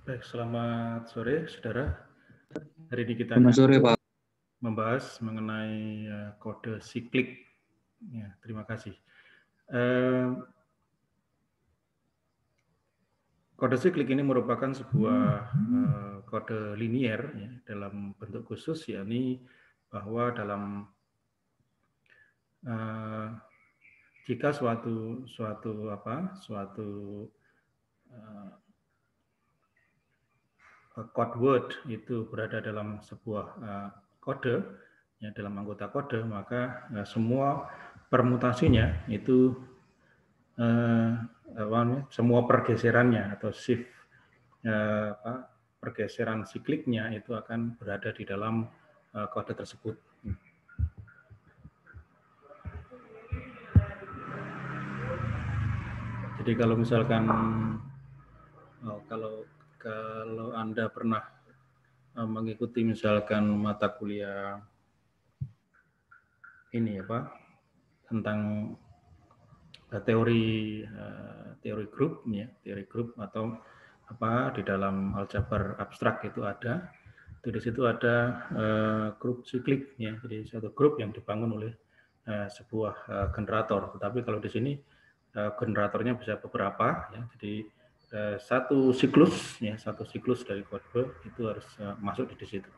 Baik, selamat sore, saudara. Hari ini kita Selamat akan sore, Pak. membahas mengenai kode siklik. Ya, terima kasih. Kode siklik ini merupakan sebuah kode linier ya, dalam bentuk khusus, yakni bahwa dalam jika suatu code word itu berada dalam sebuah kode, ya, dalam anggota kode, maka semua permutasinya itu semua pergeserannya atau shift pergeseran sikliknya itu akan berada di dalam kode tersebut. Jadi kalau misalkan kalau Anda pernah mengikuti misalkan mata kuliah ini tentang teori grup ya, teori grup atau di dalam aljabar abstrak itu ada. Itu di situ ada grup siklik ya. Jadi satu grup yang dibangun oleh sebuah generator. Tetapi kalau di sini generatornya bisa beberapa ya. Jadi satu siklus dari kode itu harus masuk di situ.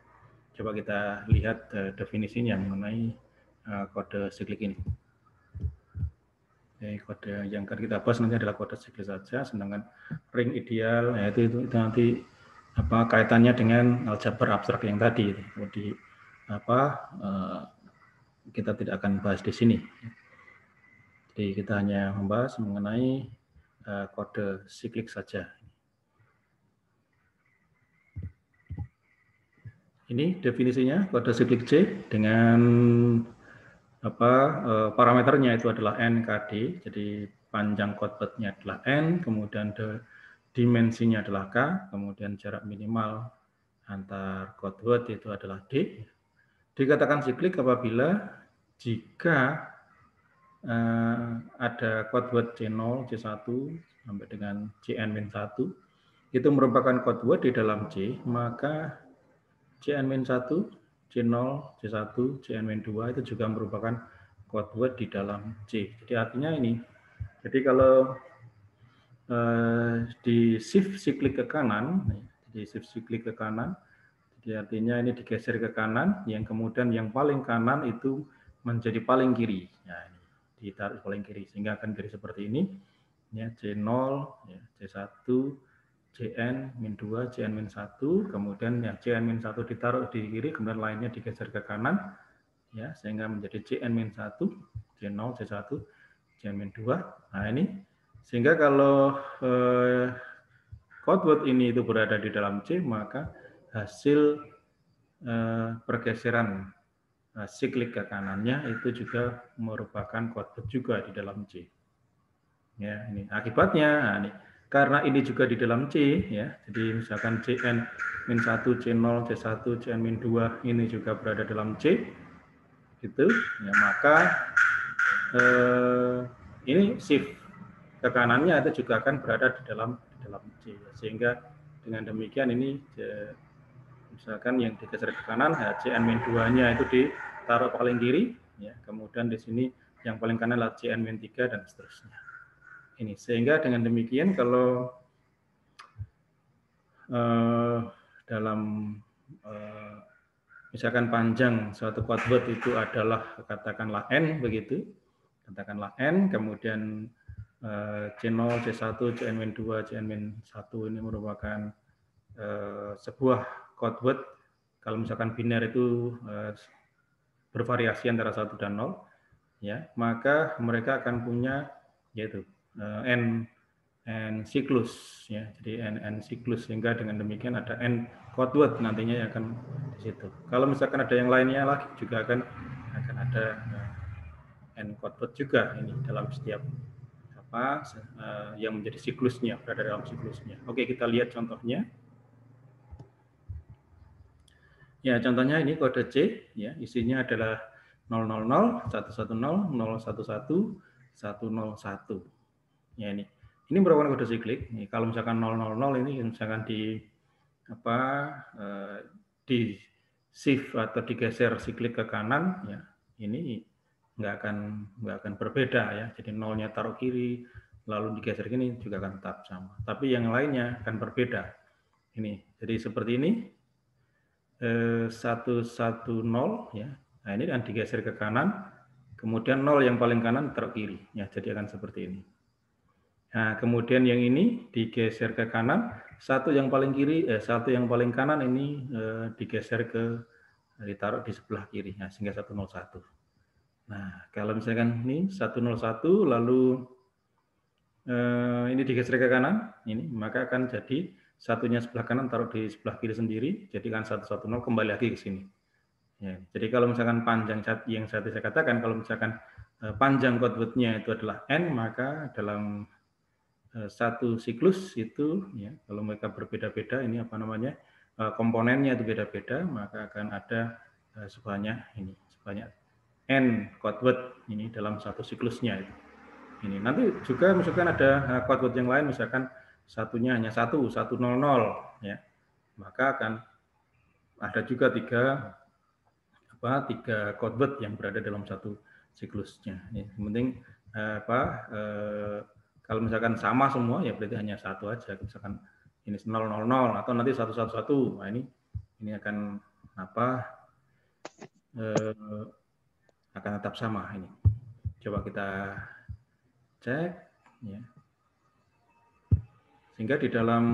Coba kita lihat definisinya mengenai kode siklik ini. Kode yang akan kita bahas nanti adalah kode siklik saja, sedangkan ring ideal ya itu nanti kaitannya dengan aljabar abstrak yang tadi. Jadi kita tidak akan bahas di sini. Jadi kita hanya membahas mengenai kode siklik saja. Ini definisinya kode siklik C dengan parameternya itu adalah NKD. Jadi panjang code word-nya adalah N, kemudian dimensinya adalah K, kemudian jarak minimal antar code word itu adalah D. Dikatakan siklik apabila jika ada code word C0, C1 sampai dengan Cn-1 itu merupakan code word di dalam C, maka Cn-1, C0, C1, Cn-2 itu juga merupakan code word di dalam C. Jadi artinya ini, jadi kalau di shift siklik ke kanan, jadi artinya ini digeser ke kanan, yang kemudian yang paling kanan itu menjadi paling kiri. Ya, ini ditaruh paling kiri, sehingga akan kiri seperti ini. Ya, C0, ya, C1, Cn-2, Cn-1, kemudian ya Cn-1 ditaruh di kiri, kemudian lainnya digeser ke kanan, ya, sehingga menjadi Cn-1, C0, C1, Cn-2. Nah ini, sehingga kalau code word ini itu berada di dalam C, maka hasil pergeseran siklik ke kanannya itu juga merupakan code word juga di dalam C. Ya, ini akibatnya, nah, ini karena ini juga di dalam C ya. Jadi misalkan Cn-1, C0, C1, Cn-2 ini juga berada dalam C. Gitu. Ya, maka ini shift ke kanannya itu juga akan berada di dalam C. Sehingga dengan demikian ini misalkan yang digeser ke kanan, Cn-2-nya itu ditaruh paling kiri ya. Kemudian di sini yang paling kanan adalah Cn-3 dan seterusnya. Ini sehingga dengan demikian kalau dalam misalkan panjang suatu code word itu adalah katakanlah N begitu, katakanlah N, kemudian C0, C1, Cn-2, Cn-1 ini merupakan sebuah code word. Kalau misalkan biner itu bervariasi antara 1 dan 0, ya, maka mereka akan punya yaitu N siklus ya, jadi N siklus, sehingga dengan demikian ada N code word nantinya yang akan di situ. Kalau misalkan ada yang lainnya lagi juga akan ada N code word juga ini dalam setiap yang menjadi siklusnya, berada dalam siklusnya. Oke, kita lihat contohnya. Ya, contohnya ini kode C ya, isinya adalah 000, 110, 011, 101. Ya ini merupakan kode siklik. Nih, kalau misalkan 000 ini misalkan di di shift atau digeser siklik ke kanan, ya ini nggak akan berbeda ya. Jadi nolnya taruh kiri, lalu digeser gini juga akan tetap sama. Tapi yang lainnya akan berbeda. Ini, jadi seperti ini 110 ya. Nah ini akan digeser ke kanan, kemudian 0 yang paling kanan taruh kiri ya. Jadi akan seperti ini. Nah kemudian yang ini digeser ke kanan, satu yang paling kanan ini digeser ditaruh di sebelah kiri, ya, sehingga 101. Nah kalau misalkan ini 101 lalu ini digeser ke kanan, ini maka akan jadi satunya sebelah kanan taruh di sebelah kiri sendiri, jadi kan 110 kembali lagi ke sini. Ya, jadi kalau misalkan panjang yang saya katakan, kalau misalkan panjang code word-nya itu adalah n, maka dalam satu siklus itu, ya, kalau mereka berbeda-beda, ini apa namanya komponennya itu beda-beda, maka akan ada sebanyak n code word ini dalam satu siklusnya itu. Ini nanti juga misalkan ada code word yang lain, misalkan satunya hanya 100 ya, maka akan ada juga tiga code word yang berada dalam satu siklusnya. Yang penting kalau misalkan sama semua ya berarti hanya satu aja. Misalkan ini 000 atau nanti 111. Nah ini akan akan tetap sama ini. Coba kita cek ya. Sehingga di dalam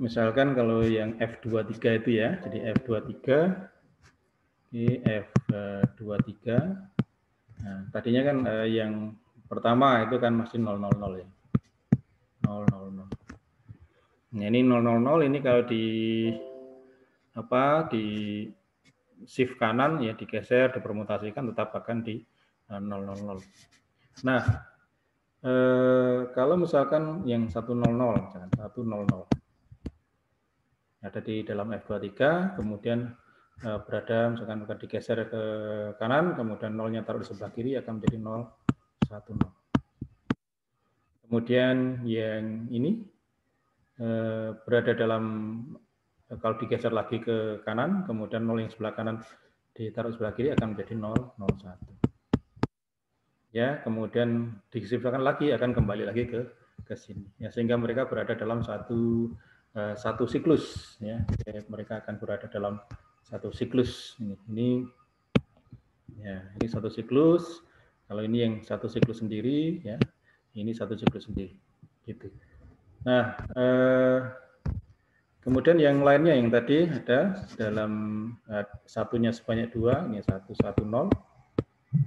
misalkan kalau yang F23 itu ya, jadi F23 ini F23. Nah, tadinya kan yang pertama itu kan masih 000 ya. 000. Nah, ini 000 ini kalau di shift kanan ya, digeser, dipermutasikan tetap akan di 000. Nah, kalau misalkan yang 100, misalkan 100 ada di dalam F23, kemudian berada misalkan akan digeser ke kanan, kemudian 0-nya taruh di sebelah kiri akan menjadi 010. Kemudian yang ini berada dalam, kalau digeser lagi ke kanan, kemudian 0 yang sebelah kanan ditaruh sebelah kiri akan menjadi 001. Ya, kemudian disifkan lagi akan kembali lagi ke sini. Ya, sehingga mereka berada dalam satu siklus. Ya, mereka akan berada dalam satu siklus. Ini satu siklus. Kalau ini yang satu siklus sendiri, ya, ini satu siklus sendiri. Gitu. Nah, kemudian yang lainnya yang tadi ada dalam satunya sebanyak 2, ini 110.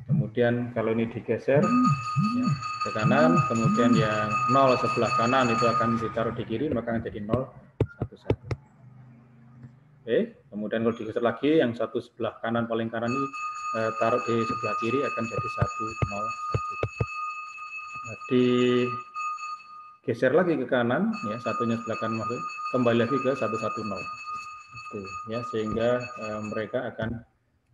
Kemudian kalau ini digeser ya, ke kanan, kemudian yang 0 sebelah kanan itu akan ditaruh di kiri, maka akan jadi 011. Oke, kemudian kalau digeser lagi, yang satu sebelah kanan paling kanan ini taruh di sebelah kiri akan jadi 101. Digeser lagi ke kanan, ya satunya sebelah kanan masuk, kembali lagi ke 110. Oke, ya sehingga mereka akan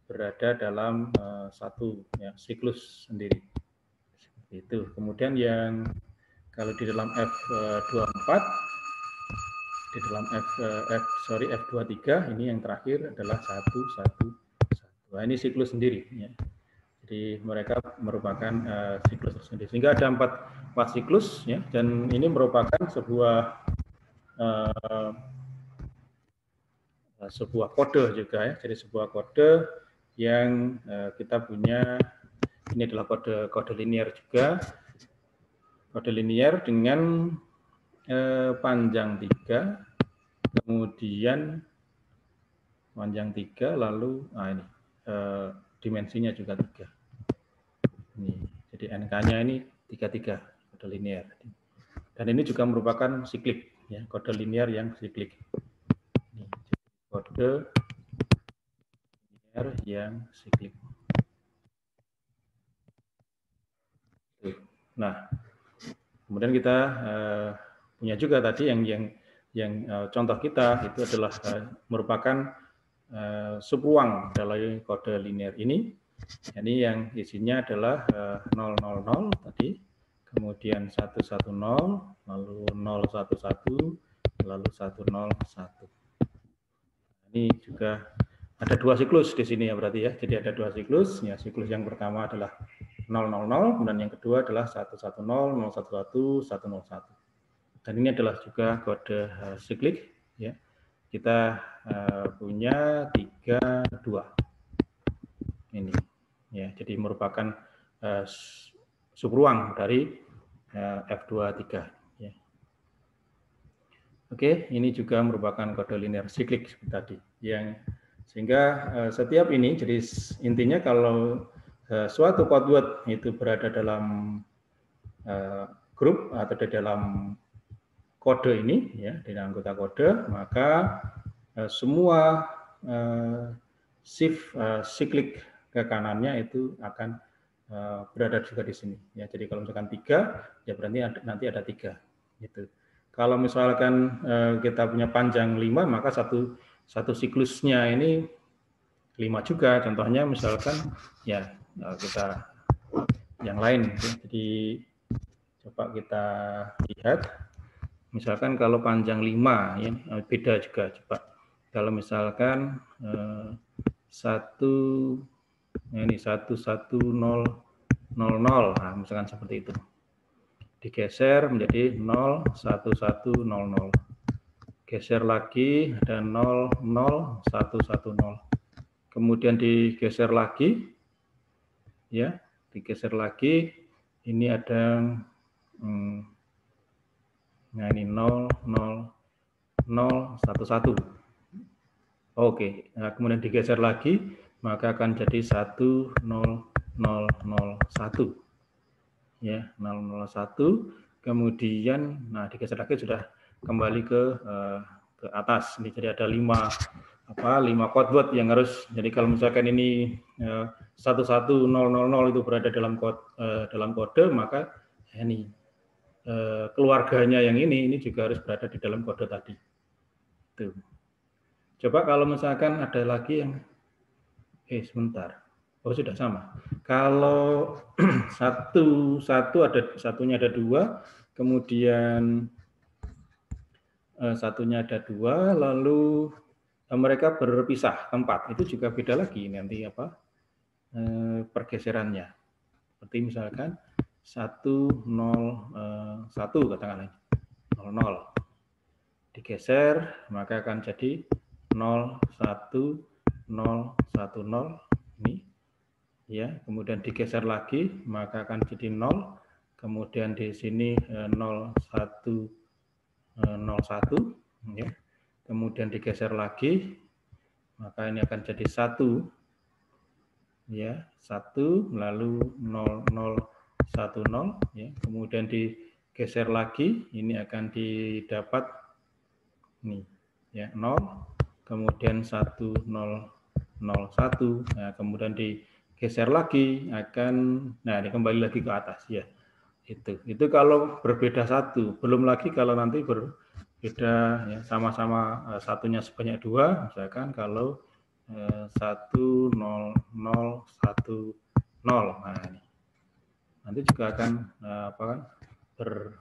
berada dalam satu ya, siklus sendiri. Seperti itu. Kemudian yang kalau di dalam F24, di dalam F23 ini yang terakhir adalah 111. Nah, ini siklus sendiri. Ya. Jadi mereka merupakan siklus sendiri. Sehingga ada 4 siklus, ya, dan ini merupakan sebuah kode juga ya. Jadi sebuah kode yang kita punya, ini adalah kode linear juga, kode linear dengan panjang 3, kemudian panjang 3, lalu ini dimensinya juga 3. Ini, jadi NK-nya ini 33, kode linear. Dan ini juga merupakan siklik, ya, kode linear yang siklik. Ini, kode yang siklik. Nah, kemudian kita punya juga tadi yang contoh kita itu adalah merupakan subruang dari kode linear ini. Ini yang isinya adalah 000 tadi, kemudian kemudian 110, lalu 011, lalu 101. Ini juga ada 2 siklus di sini ya berarti ya. Jadi ada 2 siklus. Ya, siklus yang pertama adalah 000, kemudian yang kedua adalah 110, 011, 101. Dan ini adalah juga kode siklik ya. Kita punya 32 ini ya. Jadi merupakan subruang dari F23 ya. Oke, ini juga merupakan kode linear siklik seperti tadi yang sehingga setiap ini jadi intinya kalau suatu code word itu berada dalam grup atau di dalam kode ini ya, di dalam anggota kode, maka semua shift siklik ke kanannya itu akan berada juga di sini ya. Jadi kalau misalkan 3 ya berarti nanti ada 3 gitu. Kalau misalkan kita punya panjang 5 maka satu siklusnya ini 5 juga. Contohnya misalkan ya kita yang lain. Jadi coba kita lihat. Misalkan kalau panjang 5 ya beda juga coba. Kalau misalkan 11000, nah misalkan seperti itu. Digeser menjadi 01100. Geser lagi ada 00110. Kemudian digeser lagi ya, digeser lagi ini ada nah ini 00011. Oke, nah kemudian digeser lagi maka akan jadi 10001 ya, 001. Kemudian nah digeser lagi sudah kembali ke atas. Ini jadi ada 5 code word yang harus. Jadi kalau misalkan ini 11000 itu berada dalam kode, maka ini keluarganya yang ini juga harus berada di dalam kode tadi. Tuh. Coba kalau misalkan ada lagi yang sebentar. Oh sudah sama. Kalau satunya ada 2, kemudian satunya ada 2, lalu mereka berpisah tempat. Itu juga beda lagi nanti pergeserannya. Seperti misalkan 101 katakanlah 00. Digeser maka akan jadi 01010 ini ya, kemudian digeser lagi maka akan jadi 0, kemudian di sini 0101 ya, kemudian digeser lagi maka ini akan jadi 1 ya, 1 lalu 0010 ya, kemudian digeser lagi ini akan didapat nih ya 0, kemudian 1001. Nah, kemudian digeser lagi akan ini kembali lagi ke atas ya. Itu kalau berbeda 1, belum lagi kalau nanti berbeda ya, sama-sama satunya sebanyak 2, misalkan kalau 10010. Nah, ini nanti juga akan ber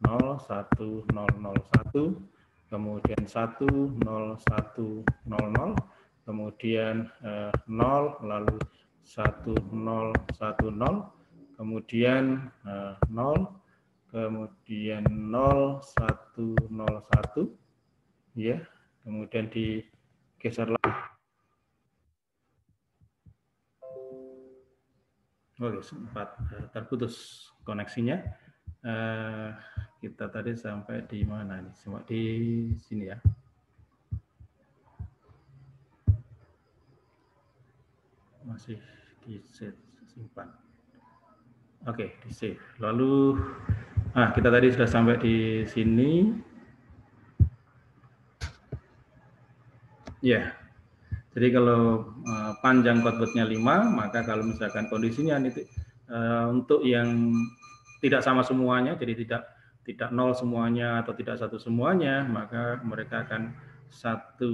01001, kemudian 10100, kemudian 0 lalu 1010, kemudian 0, kemudian 0101 ya, kemudian digeser lagi. Oke, sempat terputus koneksinya. Kita tadi sampai di mana nih? Cuma di sini ya. Masih di simpan. Oke, di save. Lalu kita tadi sudah sampai di sini. Ya. Jadi kalau panjang codeword-nya 5, maka kalau misalkan kondisinya untuk yang tidak sama semuanya, jadi tidak 0 semuanya atau tidak 1 semuanya, maka mereka akan satu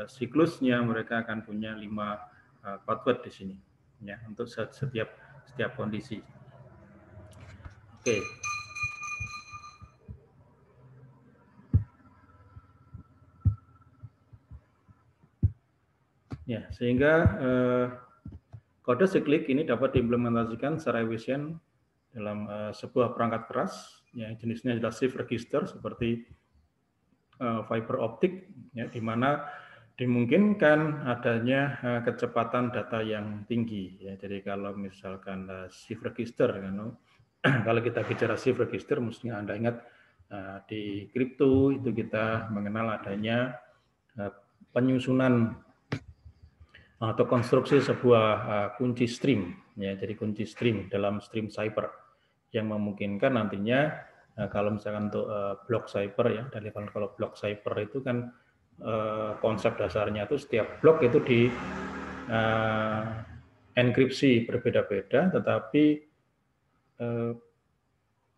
siklusnya mereka akan punya 5 codeword di sini ya, untuk setiap kondisi. Oke. Ya, sehingga kode siklik ini dapat diimplementasikan secara efisien dalam sebuah perangkat keras, ya, jenisnya adalah shift register seperti fiber optik, ya, di mana dimungkinkan adanya kecepatan data yang tinggi. Ya, jadi kalau misalkan shift register, kalau kita bicara shift register, mestinya Anda ingat di kripto itu kita mengenal adanya penyusunan atau konstruksi sebuah kunci stream, ya, jadi kunci stream dalam stream cipher yang memungkinkan nantinya kalau misalkan untuk block cipher, ya, dari kalau block cipher itu kan konsep dasarnya itu setiap blok itu di enkripsi berbeda-beda, tetapi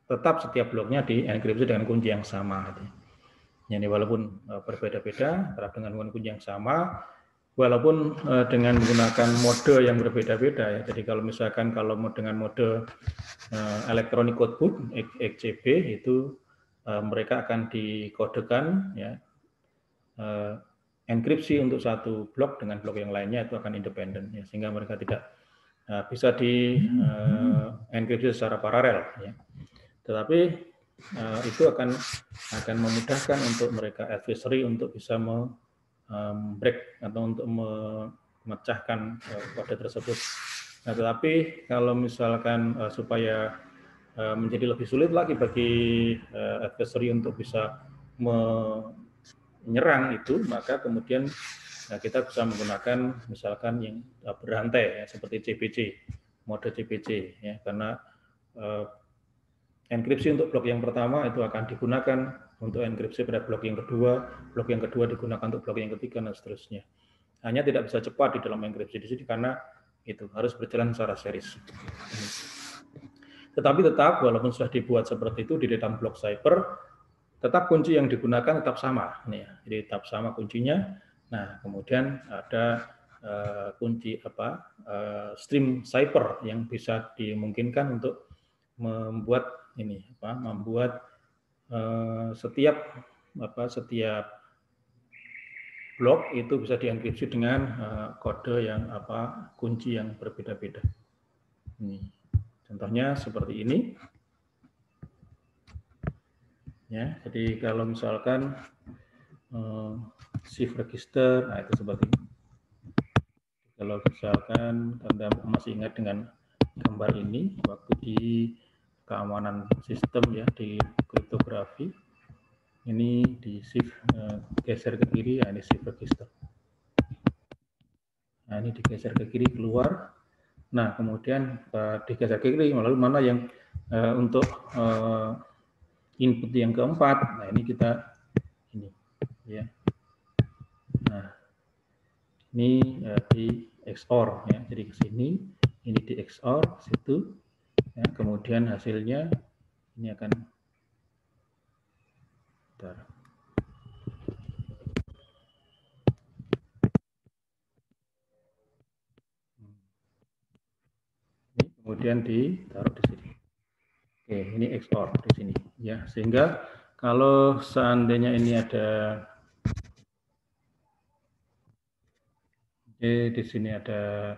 tetap setiap bloknya di enkripsi dengan kunci yang sama. Jadi walaupun berbeda-beda, tetap dengan kunci yang sama. Walaupun dengan menggunakan mode yang berbeda-beda, ya. Jadi kalau misalkan kalau dengan mode electronic codebook (ECB) itu mereka akan dikodekan, ya, enkripsi untuk satu blok dengan blok yang lainnya itu akan independen, ya, sehingga mereka tidak bisa di enkripsi secara paralel, ya. Tetapi itu akan memudahkan untuk mereka adversary untuk bisa break atau untuk memecahkan kode tersebut. Nah, tetapi kalau misalkan supaya menjadi lebih sulit lagi bagi adversary untuk bisa menyerang itu, maka kemudian kita bisa menggunakan misalkan yang berantai, ya, seperti CPC, mode CPC, ya, karena enkripsi untuk blok yang pertama itu akan digunakan untuk enkripsi pada blok yang kedua digunakan untuk blok yang ketiga, dan seterusnya. Hanya tidak bisa cepat di dalam enkripsi di sini karena itu harus berjalan secara series. Tetapi tetap walaupun sudah dibuat seperti itu di dalam blok cipher, tetap kunci yang digunakan tetap sama, nih, ya. Jadi tetap sama kuncinya. Nah, kemudian ada kunci stream cipher yang bisa dimungkinkan untuk membuat setiap blok itu bisa dienkripsi dengan kode yang kunci yang berbeda-beda. Ini contohnya seperti ini, ya. Jadi kalau misalkan shift register, nah itu seperti ini. Kalau misalkan Anda masih ingat dengan gambar ini waktu di keamanan sistem, ya, di kriptografi, ini di shift geser ke kiri, ya, ini shift register. Nah, ini digeser ke kiri keluar. Nah, kemudian digeser ke kiri, lalu mana yang untuk input yang keempat. Nah, ini kita ini, ya. Nah, ini di XOR, ya. Jadi ke sini, ini di XOR situ, ya. Kemudian hasilnya ini akan ini kemudian ditaruh di sini. Oke, ini XOR di sini, ya. Sehingga kalau seandainya ini ada di sini ada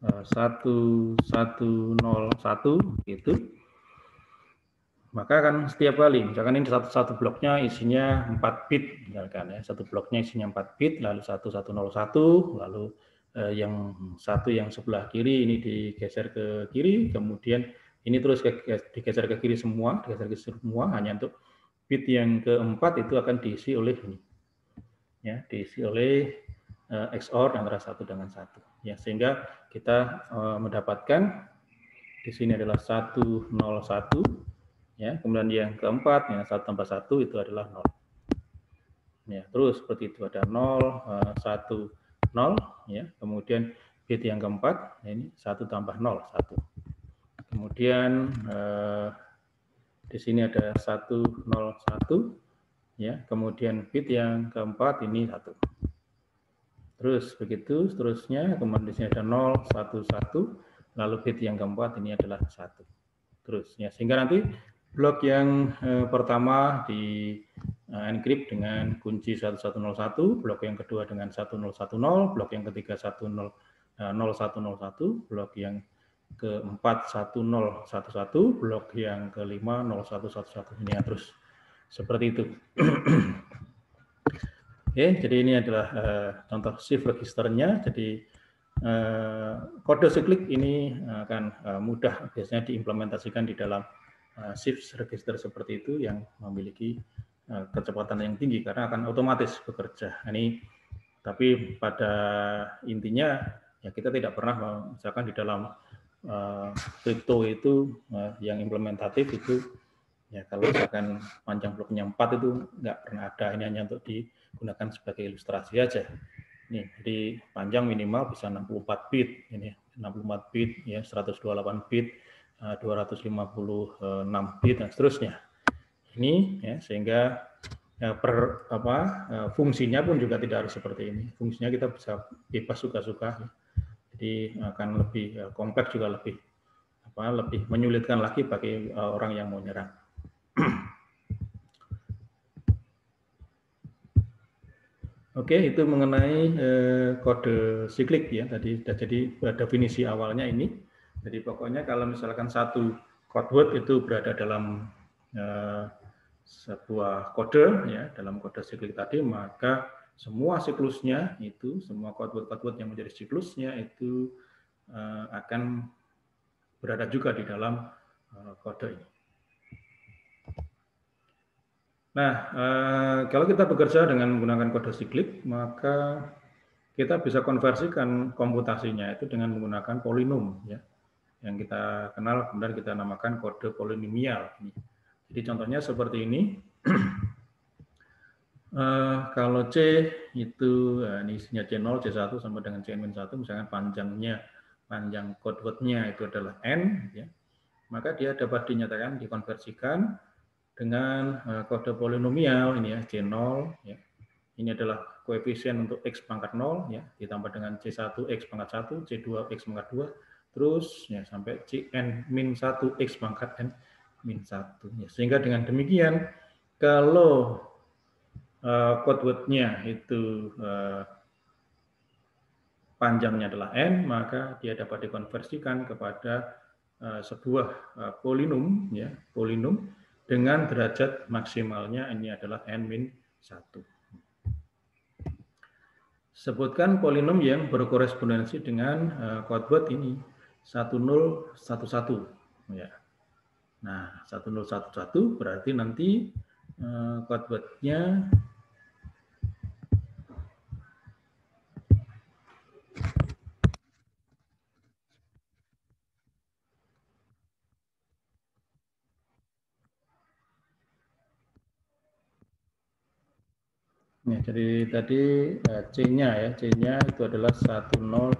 1101 gitu, maka kan setiap kali misalkan ini satu bloknya isinya 4 bit misalkan, ya, satu bloknya isinya 4 bit, lalu 1101, lalu yang satu yang sebelah kiri ini digeser ke kiri, kemudian ini terus digeser ke kiri semua, hanya untuk bit yang keempat itu akan diisi oleh ini, ya, diisi oleh XOR antara satu dengan satu, ya, sehingga kita mendapatkan di sini adalah 101, ya, kemudian yang keempat, ya, 1 tambah 1 itu adalah 0, ya, terus seperti itu ada 0, 1, 0, ya, kemudian bit yang keempat, ya, ini 1 tambah 0, 1, kemudian di sini ada 101, ya, kemudian bit yang keempat ini 1. Terus begitu seterusnya, kemudian di sini ada 0, 1, 1, lalu bit yang keempat ini adalah 1. terus ya, sehingga nanti blok yang pertama di encrypt dengan kunci 1101, blok yang kedua dengan 1010, blok yang ketiga 0101, blok yang keempat 1011, blok yang kelima 0111, ini ya, terus seperti itu. Oke, jadi ini adalah contoh shift registernya. Jadi kode siklik ini akan mudah biasanya diimplementasikan di dalam shift register seperti itu yang memiliki kecepatan yang tinggi karena akan otomatis bekerja. Ini tapi pada intinya ya kita tidak pernah misalkan di dalam kripto itu yang implementatif itu ya kalau misalkan panjang bloknya 4 itu nggak pernah ada, ini hanya untuk digunakan sebagai ilustrasi aja. Nih, jadi panjang minimal bisa 64 bit, ini 64 bit, ya 128 bit, 256 bit dan seterusnya. Ini ya sehingga fungsinya pun juga tidak harus seperti ini. Fungsinya kita bisa bebas suka-suka. Jadi akan lebih kompleks juga lebih menyulitkan lagi bagi orang yang mau nyerang. Oke, itu mengenai kode siklik ya. Tadi sudah jadi definisi awalnya ini. Jadi pokoknya kalau misalkan satu code word itu berada dalam sebuah kode ya, dalam kode siklik tadi, maka semua siklusnya itu, semua code word yang menjadi siklusnya itu akan berada juga di dalam kode ini. Nah, kalau kita bekerja dengan menggunakan kode siklik, maka kita bisa konversikan komputasinya itu dengan menggunakan polinom, ya, yang kita kenal kemudian kita namakan kode polinomial. Jadi contohnya seperti ini. Kalau C itu ini isinya C0, C1 sampai dengan C-1, misalkan panjang code word-nya itu adalah N, ya, maka dia dapat dinyatakan dikonversikan dengan kode polinomial ini ya C0 ya. Ini adalah koefisien untuk X pangkat 0 ya, ditambah dengan C1 X pangkat 1, C2 X pangkat 2, terus ya sampai Cn min 1 X pangkat N min 1 ya. Sehingga dengan demikian kalau code word-nya itu panjangnya adalah N, maka dia dapat dikonversikan kepada sebuah polinom ya, polinom dengan derajat maksimalnya ini adalah N-1. Sebutkan polinom yang berkorespondensi dengan code word ini 1011 ya. Nah, 1011 berarti nanti code word-nya ya, jadi tadi C-nya ya, C-nya itu adalah 1011.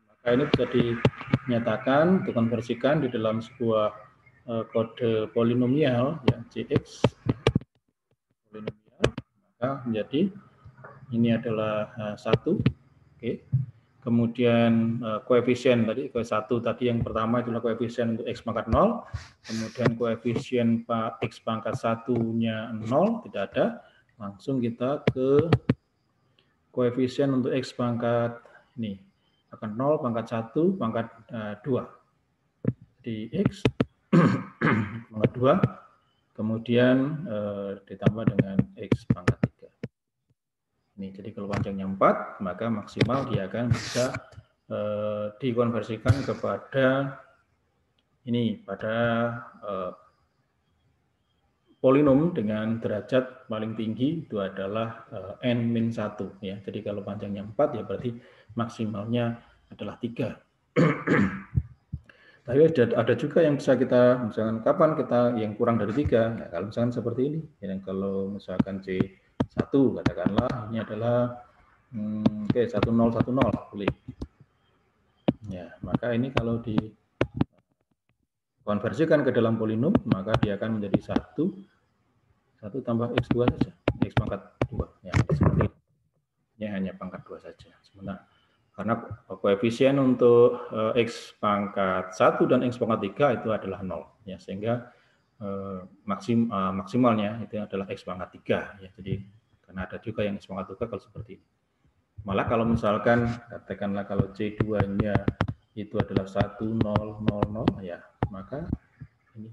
Maka ini bisa dinyatakan, dikonversikan di dalam sebuah kode polinomial ya, Cx polinomial, maka menjadi ini adalah 1. Oke. Kemudian koefisien tadi ke 1 tadi yang pertama itulah koefisien untuk X pangkat 0, kemudian koefisien X pangkat 1-nya 0 tidak ada. Langsung kita ke koefisien untuk X pangkat ini akan 0 pangkat 1 pangkat 2 di X pangkat 2 kemudian ditambah dengan X pangkat 3 ini. Jadi kalau panjangnya 4 maka maksimal dia akan bisa dikonversikan kepada ini pada polinom dengan derajat paling tinggi itu adalah N-1 ya. Jadi kalau panjangnya 4 ya berarti maksimalnya adalah 3. Tapi ada juga yang bisa kita misalkan kapan kita yang kurang dari 3. Nah, kalau misalkan seperti ini. Ya, kalau misalkan C1 katakanlah ini adalah 1010 boleh. Ya, maka ini kalau dikonversikan ke dalam polinom maka dia akan menjadi 1 tambah X2 saja, X pangkat 2. Ya, seperti ini. Ini hanya pangkat 2 saja. Sementara Karena koefisien untuk X pangkat 1 dan X pangkat 3 itu adalah 0. Ya, sehingga maksimalnya itu adalah X pangkat 3. Ya, jadi karena ada juga yang X pangkat 3 kalau seperti ini. Malah kalau misalkan, katakanlah kalau C2-nya itu adalah 1, 0, 0, 0, ya, maka ini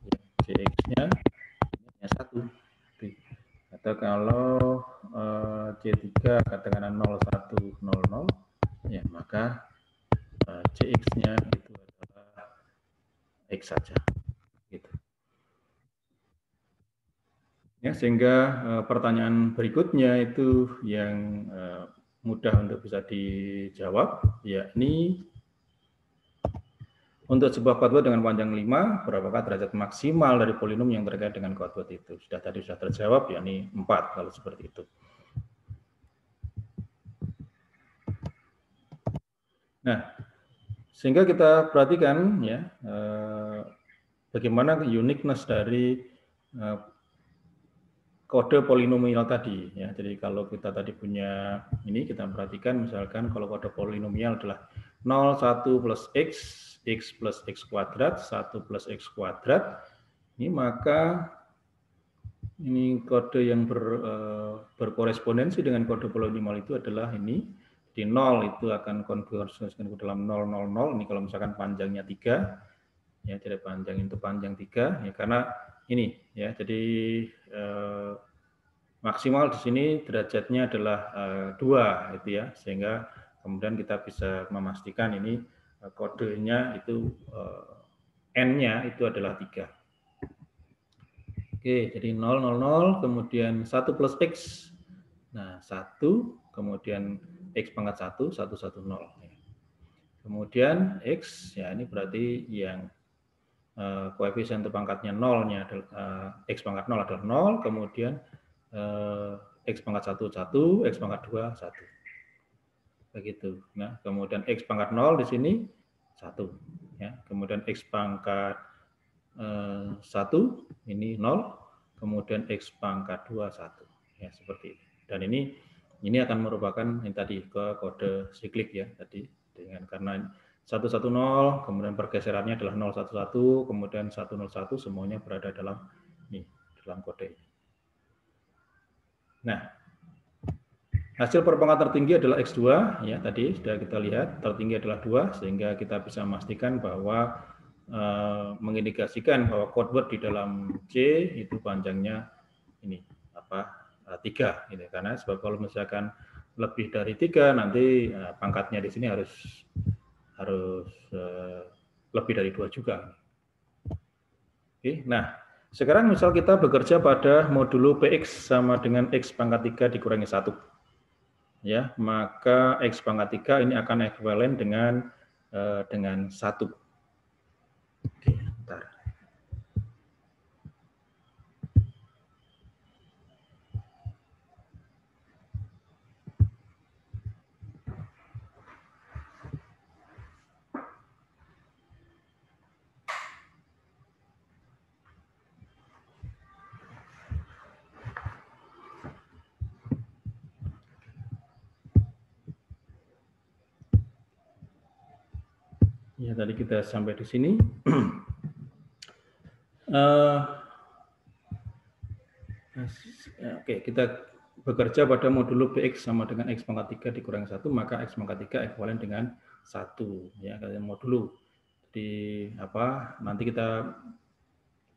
ya, CX-nya hanya 1. Atau kalau C3 katakanlah 0, 1, 0, 0, ya, maka CX-nya itu adalah X saja. Gitu. Ya, sehingga pertanyaan berikutnya itu yang mudah untuk bisa dijawab, yakni untuk sebuah quadword dengan panjang 5, berapakah derajat maksimal dari polinom yang terkait dengan quadword itu? Tadi sudah terjawab, yakni 4 kalau seperti itu. Nah, sehingga kita perhatikan ya bagaimana uniqueness dari kode polinomial tadi ya. Jadi kalau kita tadi punya ini, kita perhatikan misalkan kalau kode polinomial adalah 0, 1 plus X, X plus X kuadrat, 1 plus X kuadrat, ini maka ini kode yang berkorespondensi dengan kode polinomial itu adalah ini. Di 0 itu akan konversi ke dalam 0, 0, 0. Ini kalau misalkan panjangnya 3, ya, jadi panjang itu panjang 3, ya, karena ini ya, jadi maksimal di sini derajatnya adalah 2 gitu ya, sehingga kemudian kita bisa memastikan ini kodenya itu n-nya itu adalah 3. Oke, jadi 0, 0, 0, kemudian 1 plus X. Nah, 1, kemudian X pangkat 1, 1, 1, 0. Kemudian X, ya ini berarti yang koefisien untuk pangkatnya 0-nya adalah X pangkat 0 adalah 0, kemudian X pangkat 1, 1, X pangkat 2, 1. Begitu. Nah, kemudian X pangkat 0 di sini 1. Ya. Kemudian X pangkat 1 ini 0, kemudian X pangkat 2, 1. Ya, seperti ini. Dan ini akan merupakan yang tadi ke kode siklik ya tadi, dengan karena 110, kemudian pergeserannya adalah 011, kemudian 101, semuanya berada dalam kode ini. Nah, hasil perpangkat tertinggi adalah X2, ya tadi sudah kita lihat, tertinggi adalah 2, sehingga kita bisa memastikan bahwa mengindikasikan bahwa quadword di dalam C itu panjangnya ini 3 gitu. Karena sebab kalau misalkan lebih dari 3 nanti pangkatnya di sini harus lebih dari 2 juga. Oke, nah sekarang misal kita bekerja pada modulo PX sama dengan X pangkat 3 dikurangi 1. Ya, maka X pangkat 3 ini akan ekuivalen dengan 1. Oke, bentar. Ya, tadi kita sampai di sini. Oke, kita bekerja pada modulo Bx sama dengan X pangkat 3 dikurangi 1, maka X pangkat 3 ekuivalen dengan 1. Ya, kalian modulo. Jadi, nanti kita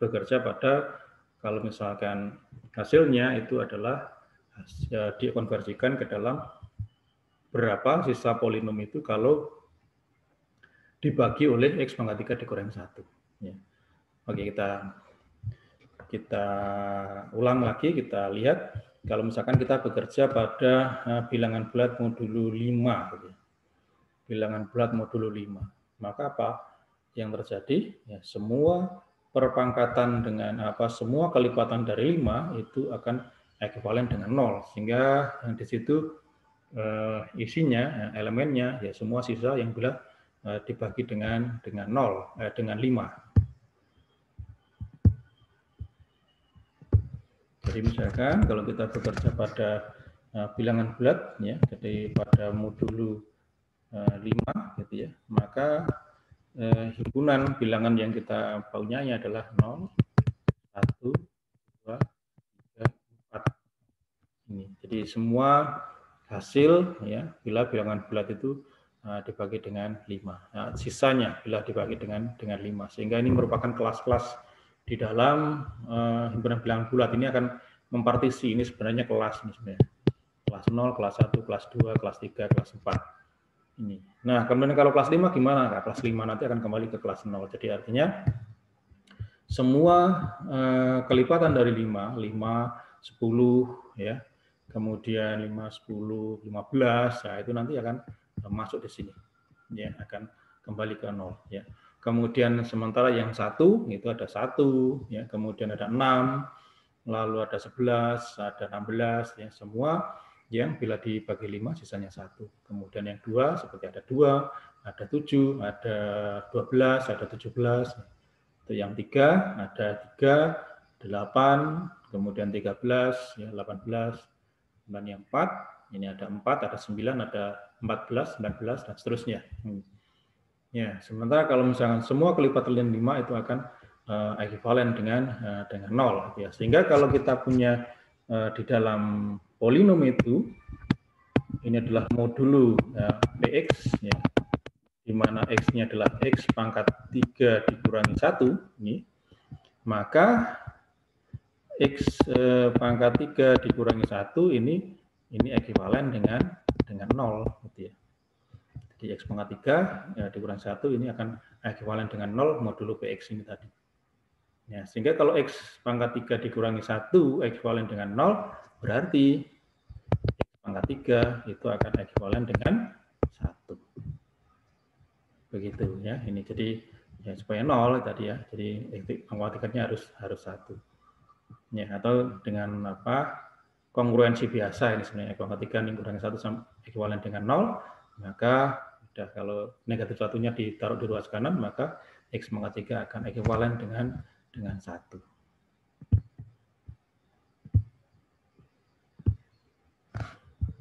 bekerja pada, kalau misalkan hasilnya itu adalah dikonversikan ke dalam berapa sisa polinom itu kalau dibagi oleh X pangkat 3 dikurangi 1. Ya. Oke, kita ulang lagi, kita lihat kalau misalkan kita bekerja pada bilangan bulat modulo 5, gitu. Bilangan bulat modulo 5, maka apa yang terjadi? Ya, semua perpangkatan dengan semua kelipatan dari 5 itu akan ekuivalen dengan 0, sehingga di situ isinya, elemennya, ya semua sisa yang bila dibagi dengan 0, dengan 5. Jadi misalkan kalau kita bekerja pada bilangan bulat, ya, jadi pada modulo 5 gitu ya, maka himpunan bilangan yang kita punya adalah 0, 1, 2, 3, 4. Ini. Jadi semua hasil ya bila bilangan bulat itu dibagi dengan 5. Nah, sisanya bila dibagi dengan 5. Sehingga ini merupakan kelas-kelas di dalam himpunan bilangan bulat. Ini akan mempartisi, ini sebenarnya kelas ini sebenarnya. Kelas 0, kelas 1, kelas 2, kelas 3, kelas 4. Ini. Nah, kemudian kalau kelas 5 gimana? Nah, kelas 5 nanti akan kembali ke kelas 0. Jadi artinya semua kelipatan dari 5, 10 ya. Kemudian 5, 10, 15, nah itu nanti akan masuk di sini. Ya, akan kembali ke 0 ya. Kemudian sementara yang 1 itu ada 1 ya, kemudian ada 6, lalu ada 11, ada 16 ya, semua yang bila dibagi 5 sisanya 1. Kemudian yang 2 seperti ada 2, ada 7, ada 12, ada 17. Itu yang 3 ada 3, 8, kemudian 13 ya, 18. Dan yang 4, ini ada 4, ada 9, ada 14, 19, dan seterusnya. Ya, sementara kalau misalkan semua kelipatan 5 itu akan ekivalen dengan 0. Ya. Sehingga kalau kita punya di dalam polinom itu, ini adalah modulo PX, ya, di mana X-nya adalah X pangkat 3 dikurangi 1, ini, maka X pangkat 3 dikurangi 1 ini ekivalen dengan 0 gitu ya. Jadi X pangkat 3 ya, dikurangi 1 ini akan ekivalen dengan 0 modulo PX ini tadi. Ya, sehingga kalau X pangkat 3 dikurangi 1 ekivalen dengan 0, berarti X pangkat 3 itu akan ekivalen dengan 1. Begitu ya. Ini jadi ya supaya 0 tadi ya. Jadi pangkat 3-nya harus 1. Ya, atau dengan apa kongruensi biasa ini sebenarnya X pangkat 3 dikurangi 1 sama ekuivalen dengan 0, maka udah kalau negatif satunya ditaruh di ruas kanan maka X pangkat 3 akan ekuivalen dengan 1.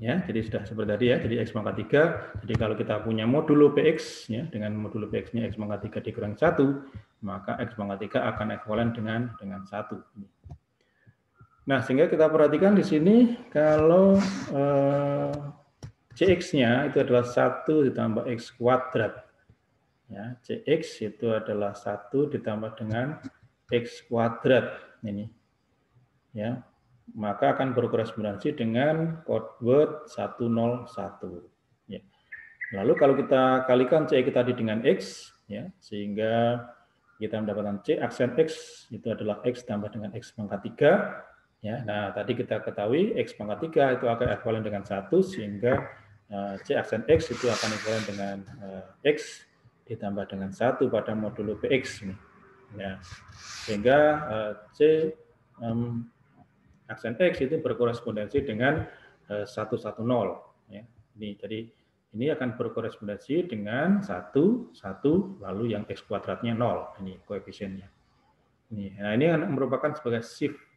Ya, jadi sudah seperti tadi ya. Jadi X pangkat 3, jadi kalau kita punya modulo PX ya, dengan modulo PX-nya X pangkat 3 dikurangi 1, maka X pangkat 3 akan ekuivalen dengan 1. Nah, sehingga kita perhatikan di sini kalau Cx-nya itu adalah 1 ditambah X kuadrat. Ya, Cx itu adalah 1 ditambah dengan X kuadrat. Ini. Ya, maka akan berkorespondensi dengan code word 101. Ya. Lalu kalau kita kalikan Cx tadi dengan X, ya, sehingga kita mendapatkan C aksen X itu adalah X tambah dengan X pangkat 3. Ya, nah tadi kita ketahui X pangkat 3 itu akan ekuivalen dengan 1, sehingga C aksen X itu akan ekuivalen dengan X ditambah dengan 1 pada modulo PX. Ya, sehingga C aksen X itu berkorespondensi dengan 110. Ya. Jadi ini akan berkorespondensi dengan 1, lalu yang X kuadratnya 0. Ini koefisiennya. Nah, ini merupakan sebagai shift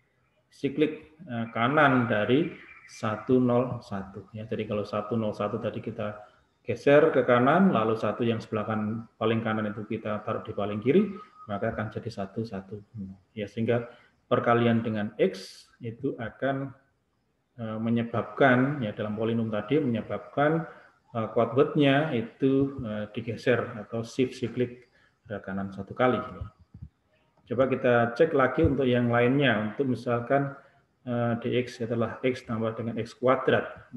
siklik kanan dari 101 ya. Jadi kalau 101 tadi kita geser ke kanan, lalu 1 yang sebelah paling kanan itu kita taruh di paling kiri, maka akan jadi 110. Ya, sehingga perkalian dengan X itu akan menyebabkan ya dalam polinom tadi menyebabkan code word-nya itu digeser atau shift siklik ke kanan 1 kali. Coba kita cek lagi untuk yang lainnya. Untuk misalkan dx adalah x tambah dengan x kuadrat.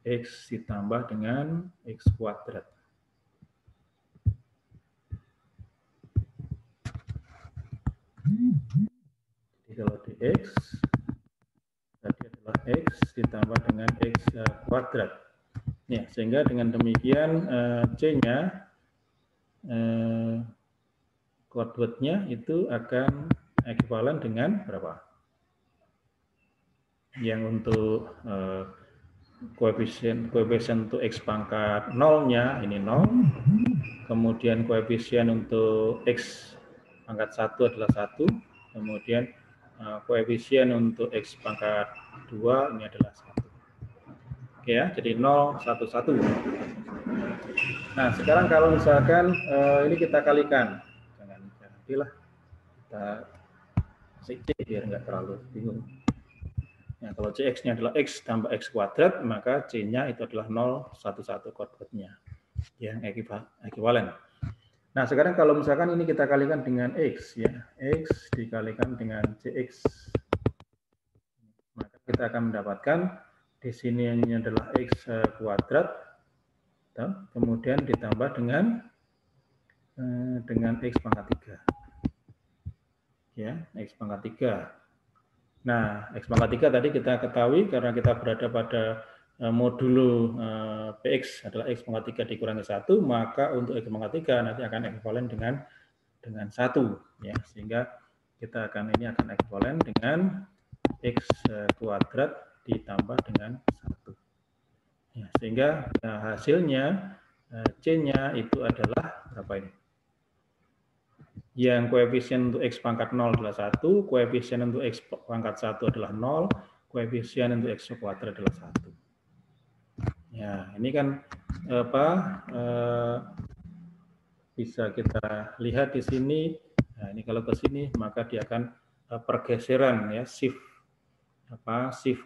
X ditambah dengan x kuadrat. Jadi kalau dx tadi adalah x ditambah dengan x kuadrat. Ya, sehingga dengan demikian c-nya code word-nya itu akan ekuivalen dengan berapa? Yang untuk koefisien untuk X pangkat 0-nya ini 0, kemudian koefisien untuk X pangkat 1 adalah 1, kemudian koefisien untuk X pangkat 2 ini adalah 1. Oke ya, jadi 0, 1, 1. Nah, sekarang kalau misalkan ini kita kalikan, jangan lah, kita C biar nggak terlalu bingung. Nah, kalau Cx-nya adalah X tambah X kuadrat, maka C-nya itu adalah 0,11 koordinatnya yang ekuivalen. Nah, sekarang kalau misalkan ini kita kalikan dengan X, ya, X dikalikan dengan Cx, maka kita akan mendapatkan di sini ini adalah X kuadrat, kemudian ditambah dengan X pangkat 3. Ya, X pangkat 3. Nah, X pangkat 3 tadi kita ketahui karena kita berada pada modulo Px adalah X pangkat 3 dikurangi 1, maka untuk X pangkat 3 nanti akan ekuivalen dengan 1, ya, sehingga kita akan ekuivalen dengan X kuadrat ditambah dengan 1. Ya, sehingga hasilnya C-nya itu adalah berapa ini? Yang koefisien untuk X pangkat 0 adalah 1, koefisien untuk X pangkat 1 adalah 0, koefisien untuk X kuadrat adalah 1. Ya, ini kan bisa kita lihat di sini. Nah, ini kalau ke sini maka dia akan pergeseran, ya, shift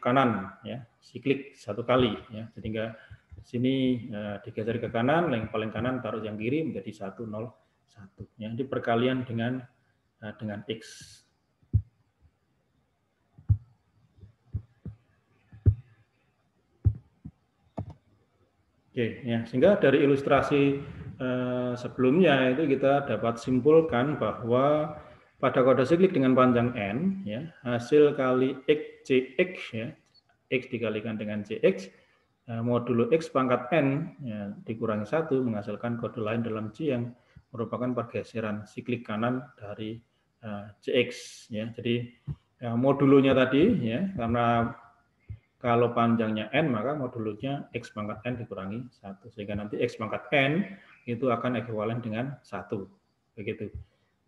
kanan, ya, siklik 1 kali, ya. Jadi enggak sini digeser ke kanan, yang paling kanan taruh yang kiri menjadi 1, 0, 1. Ya, ini perkalian dengan X. Oke, ya, sehingga dari ilustrasi sebelumnya itu kita dapat simpulkan bahwa pada kode siklik dengan panjang n, ya, hasil kali X Cx, ya, X dikalikan dengan Cx, modulo X pangkat n, ya, dikurangi 1 menghasilkan kode lain dalam C yang merupakan pergeseran siklik kanan dari Cx, ya. Jadi modulonya tadi, ya, karena kalau panjangnya n maka modulonya X pangkat n dikurangi 1, sehingga nanti X pangkat n itu akan ekuivalen dengan 1, begitu.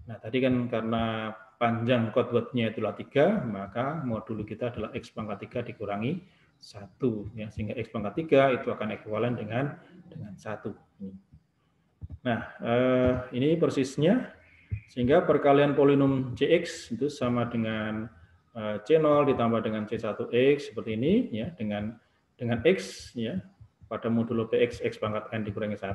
Nah, tadi kan karena panjang code word-nya itulah 3, maka modulo kita adalah X pangkat 3 dikurangi 1, ya, sehingga X pangkat 3 itu akan ekuivalen dengan 1. Nah, ini persisnya, sehingga perkalian polinom Cx itu sama dengan C0 ditambah dengan C1X seperti ini, ya, dengan X, ya, pada modulo Px X pangkat n dikurangi 1,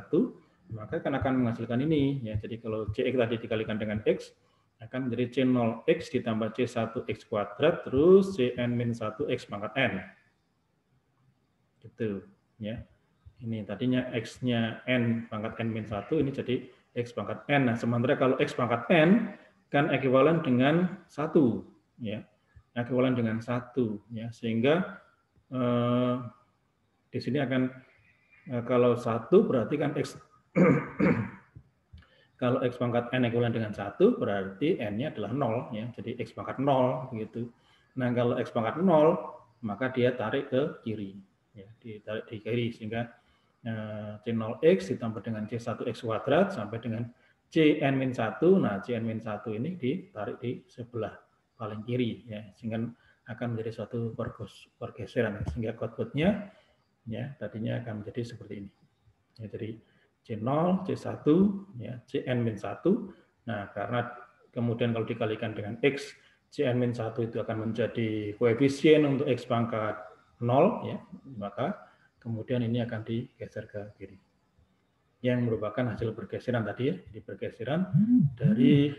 maka akan menghasilkan ini, ya. Jadi kalau Cx tadi dikalikan dengan X akan menjadi C0X ditambah C1X kuadrat terus Cn-1X pangkat n. Gitu, ya. Ini tadinya X-nya n pangkat n-1, ini jadi X pangkat n. Nah, sementara kalau X pangkat n kan ekuivalen dengan 1, ya. Ekuivalen dengan 1, ya. Sehingga di sini akan kalau 1 berarti kan X kalau X pangkat n ekuivalen dengan 1 berarti n-nya adalah 0, ya. Jadi X pangkat 0 gitu. Nah, kalau X pangkat 0 maka dia tarik ke kiri, ya, ditarik di kiri, sehingga C0X ditambah dengan C1X kuadrat sampai dengan Cn-1. Nah, Cn-1 ini ditarik di sebelah paling kiri, ya, sehingga akan menjadi suatu pergeseran, sehingga code-nya, ya, tadinya akan menjadi seperti ini. Ya, jadi C0, C1, ya, Cn-1. Nah, karena kemudian kalau dikalikan dengan X, Cn-1 itu akan menjadi koefisien untuk X pangkat 0, ya, maka kemudian ini akan digeser ke kiri. Yang merupakan hasil pergeseran tadi, ya, di pergeseran dari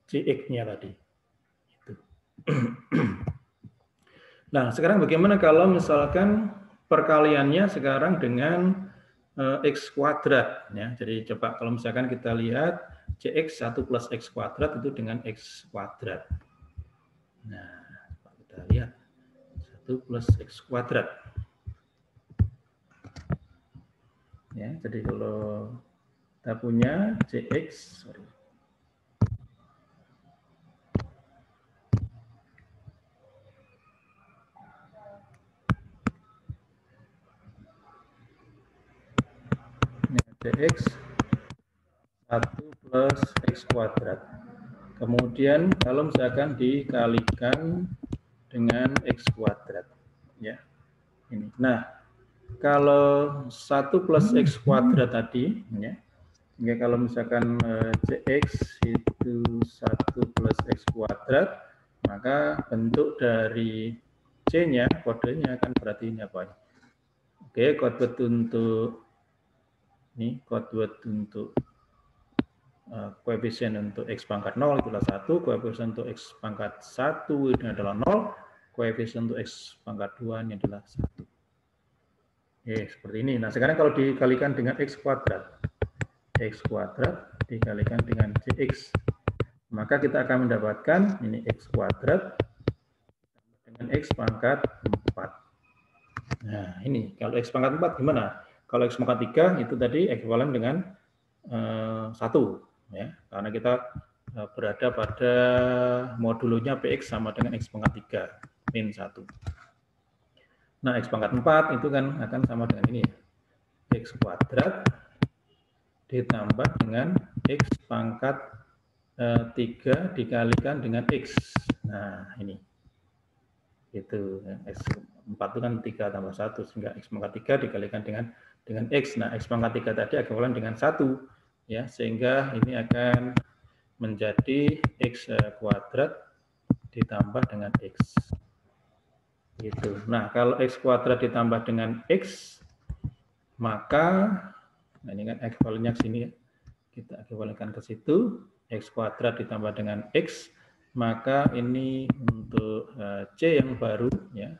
Cx-nya tadi. Itu. Nah, sekarang bagaimana kalau misalkan perkaliannya sekarang dengan X kuadrat, ya. Jadi coba kalau misalkan kita lihat Cx 1 plus X kuadrat itu dengan X kuadrat. Nah, kita lihat 1 plus X kuadrat. Ya, jadi kalau kita punya Cx, Cx 1 plus X kuadrat. Kemudian kalau misalkan dikalikan dengan X kuadrat, ya, ini. Nah, kalau 1 plus X kuadrat tadi, ya, kalau misalkan Cx itu 1 plus X kuadrat, maka bentuk dari C-nya, kodenya akan berarti ini apa? Oke, kode untuk ini, kode untuk koefisien untuk X pangkat 0 itulah 1, koefisien untuk X pangkat 1 ini adalah 0, koefisien untuk X pangkat 2 ini adalah 1. Oke, seperti ini. Nah, sekarang kalau dikalikan dengan X kuadrat dikalikan dengan Cx, maka kita akan mendapatkan ini X kuadrat dengan X pangkat 4. Nah, ini kalau X pangkat 4 gimana? Kalau X pangkat 3 itu tadi ekuivalen dengan 1, ya, karena kita berada pada modulunya Px sama dengan X pangkat 3 min 1. Nah, X pangkat 4 itu kan akan sama dengan ini, X kuadrat ditambah dengan X pangkat 3 dikalikan dengan X. Nah, ini. Itu X4 itu kan 3 tambah 1, sehingga X pangkat 3 dikalikan dengan X. Nah, X pangkat 3 tadi ekuivalen dengan 1, ya, sehingga ini akan menjadi X kuadrat ditambah dengan X. Gitu. Nah, kalau X kuadrat ditambah dengan X, maka, nah ini kan ekuivalennya ke sini, ya. Kita ekuivalenkan ke situ, X kuadrat ditambah dengan X, maka ini untuk C yang baru, ya,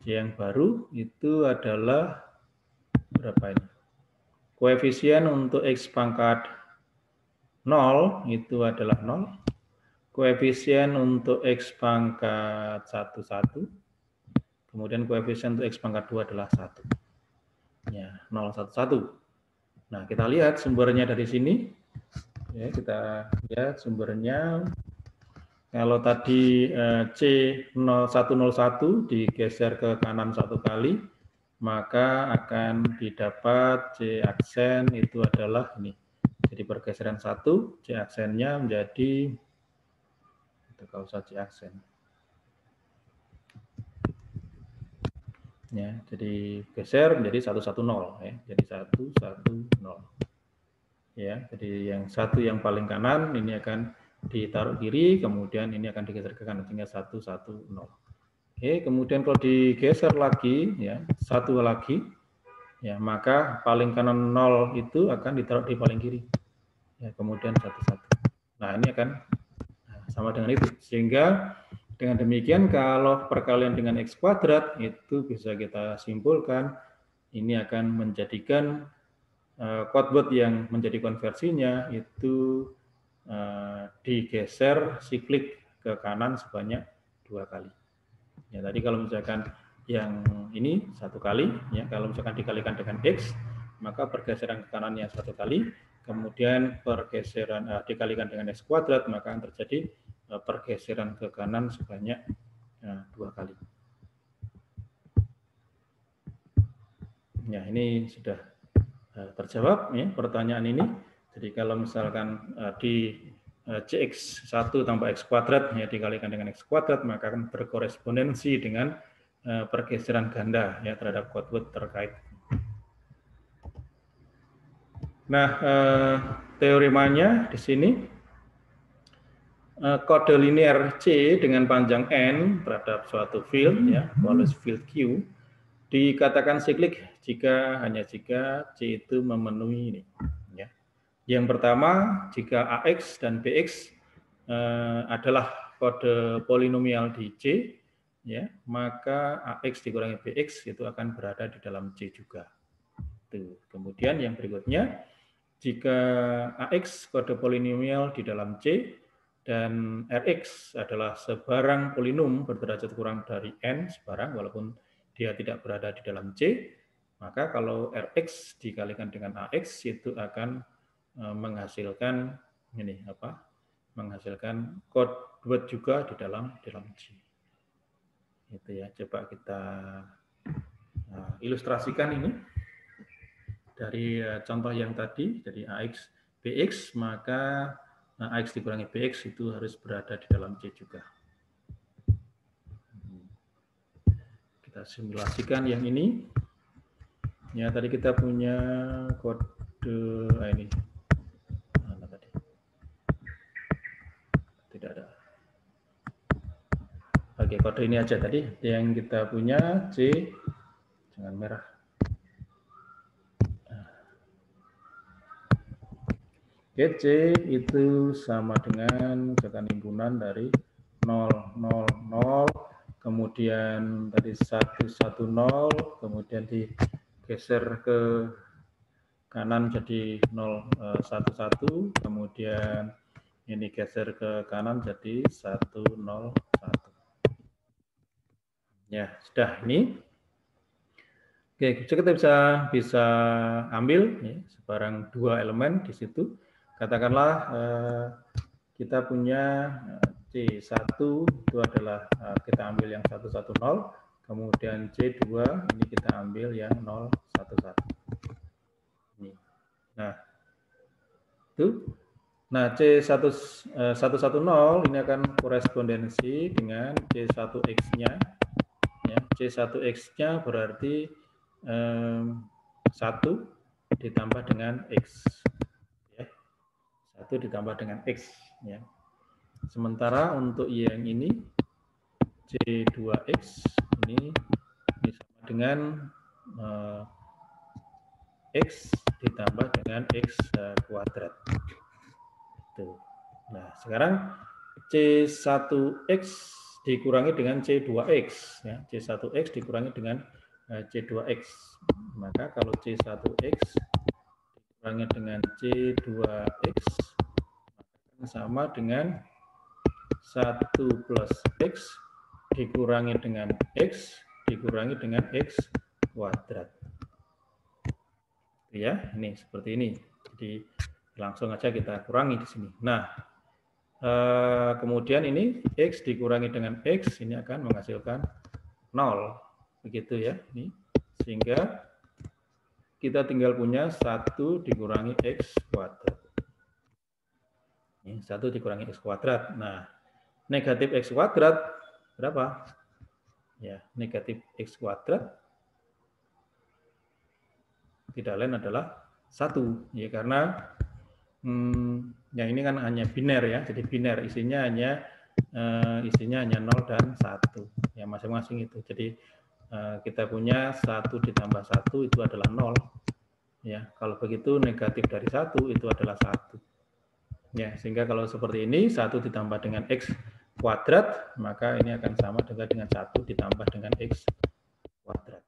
C yang baru itu adalah berapa ini? Koefisien untuk X pangkat 0 itu adalah 0. Koefisien untuk X pangkat 1, kemudian koefisien untuk X pangkat 2 adalah 1. Ya, 0, 1, 1. Nah, kita lihat sumbernya dari sini. Ya, kita lihat sumbernya. Kalau tadi C101 digeser ke kanan 1 kali, maka akan didapat C aksen itu adalah ini. Jadi pergeseran 1, C aksennya menjadi, itu kalau usah C aksen. Ya, jadi geser menjadi 110, ya. Jadi 110. Ya, jadi yang satu yang paling kanan ini akan ditaruh kiri, kemudian ini akan digeser ke kanan sehingga 110. Oke, kemudian kalau digeser lagi, ya, 1 lagi, ya, maka paling kanan 0 itu akan ditaruh di paling kiri. Ya, kemudian 1. Nah, ini akan sama dengan itu. Sehingga dengan demikian kalau perkalian dengan X kuadrat itu bisa kita simpulkan ini akan menjadikan kodeword yang menjadi konversinya itu digeser siklik ke kanan sebanyak 2 kali. Ya, tadi kalau misalkan yang ini 1 kali, ya, kalau misalkan dikalikan dengan X, maka pergeseran ke kanannya 1 kali, kemudian pergeseran dikalikan dengan X kuadrat, maka akan terjadi pergeseran ke kanan sebanyak 2 kali. Ya, ini sudah terjawab, ya, pertanyaan ini. Jadi kalau misalkan di Cx1 tambah X kuadrat, ya, dikalikan dengan X kuadrat, maka akan berkorespondensi dengan pergeseran ganda, ya, terhadap kodeword terkait. Nah, teoremanya di sini, kode linear C dengan panjang N terhadap suatu field, ya, Wallace field Q, dikatakan siklik hanya jika C itu memenuhi ini. Ya. Yang pertama, jika AX dan BX adalah kode polinomial di C, ya, maka AX dikurangi BX itu akan berada di dalam C juga. Tuh. Kemudian yang berikutnya, jika AX kode polinomial di dalam C dan Rx adalah sebarang polinom berderajat kurang dari N sebarang walaupun dia tidak berada di dalam C, maka kalau Rx dikalikan dengan AX itu akan menghasilkan ini apa? Menghasilkan kodeword juga di dalam C. Itu ya, coba kita ilustrasikan ini dari contoh yang tadi, jadi AX BX, maka AX dikurangi BX itu harus berada di dalam C juga. Kita simulasikan yang ini. Ya, tadi kita punya kode ini. Mana tadi? Tidak ada. Oke, kode ini aja tadi yang kita punya C, jangan merah. Oke, C itu sama dengan misalkan himpunan dari 0, 0, 0, kemudian tadi 1, 1, 0, kemudian digeser ke kanan jadi 0, 1, 1, kemudian ini geser ke kanan jadi 1, 0, 1. Ya, sudah ini. Oke, kita bisa ambil ya, sebarang 2 elemen di situ. Katakanlah kita punya C1 itu adalah kita ambil yang 110, kemudian C2 ini kita ambil yang 011. Ini. Nah, itu. Nah, C110 ini akan korespondensi dengan C1X-nya. Ya, C1X-nya berarti 1 ditambah dengan X. Ya. 1 ditambah dengan X. Ya. Sementara untuk yang ini, C2X ini sama dengan X ditambah dengan X kuadrat. Tuh. Nah, sekarang C1X dikurangi dengan C2X. Ya. C1X dikurangi dengan C2X. Maka kalau C1X dikurangi dengan C2X sama dengan 1 plus X dikurangi dengan X dikurangi dengan X kuadrat. Ya, ini seperti ini. Jadi langsung aja kita kurangi di sini. Nah, kemudian ini X dikurangi dengan X, ini akan menghasilkan 0. Begitu ya. Ini. Sehingga kita tinggal punya 1 dikurangi X kuadrat. Ini 1 dikurangi X kuadrat. Nah, negatif X kuadrat berapa? Ya, negatif X kuadrat tidak lain adalah 1. Ya, karena ya ini kan hanya biner ya. Jadi biner isinya hanya 0 dan 1. Ya, masing-masing itu. Jadi kita punya 1 ditambah 1 itu adalah 0. Ya, kalau begitu negatif dari 1 itu adalah 1. Ya, sehingga kalau seperti ini 1 ditambah dengan X kuadrat, maka ini akan sama dengan 1 ditambah dengan X kuadrat.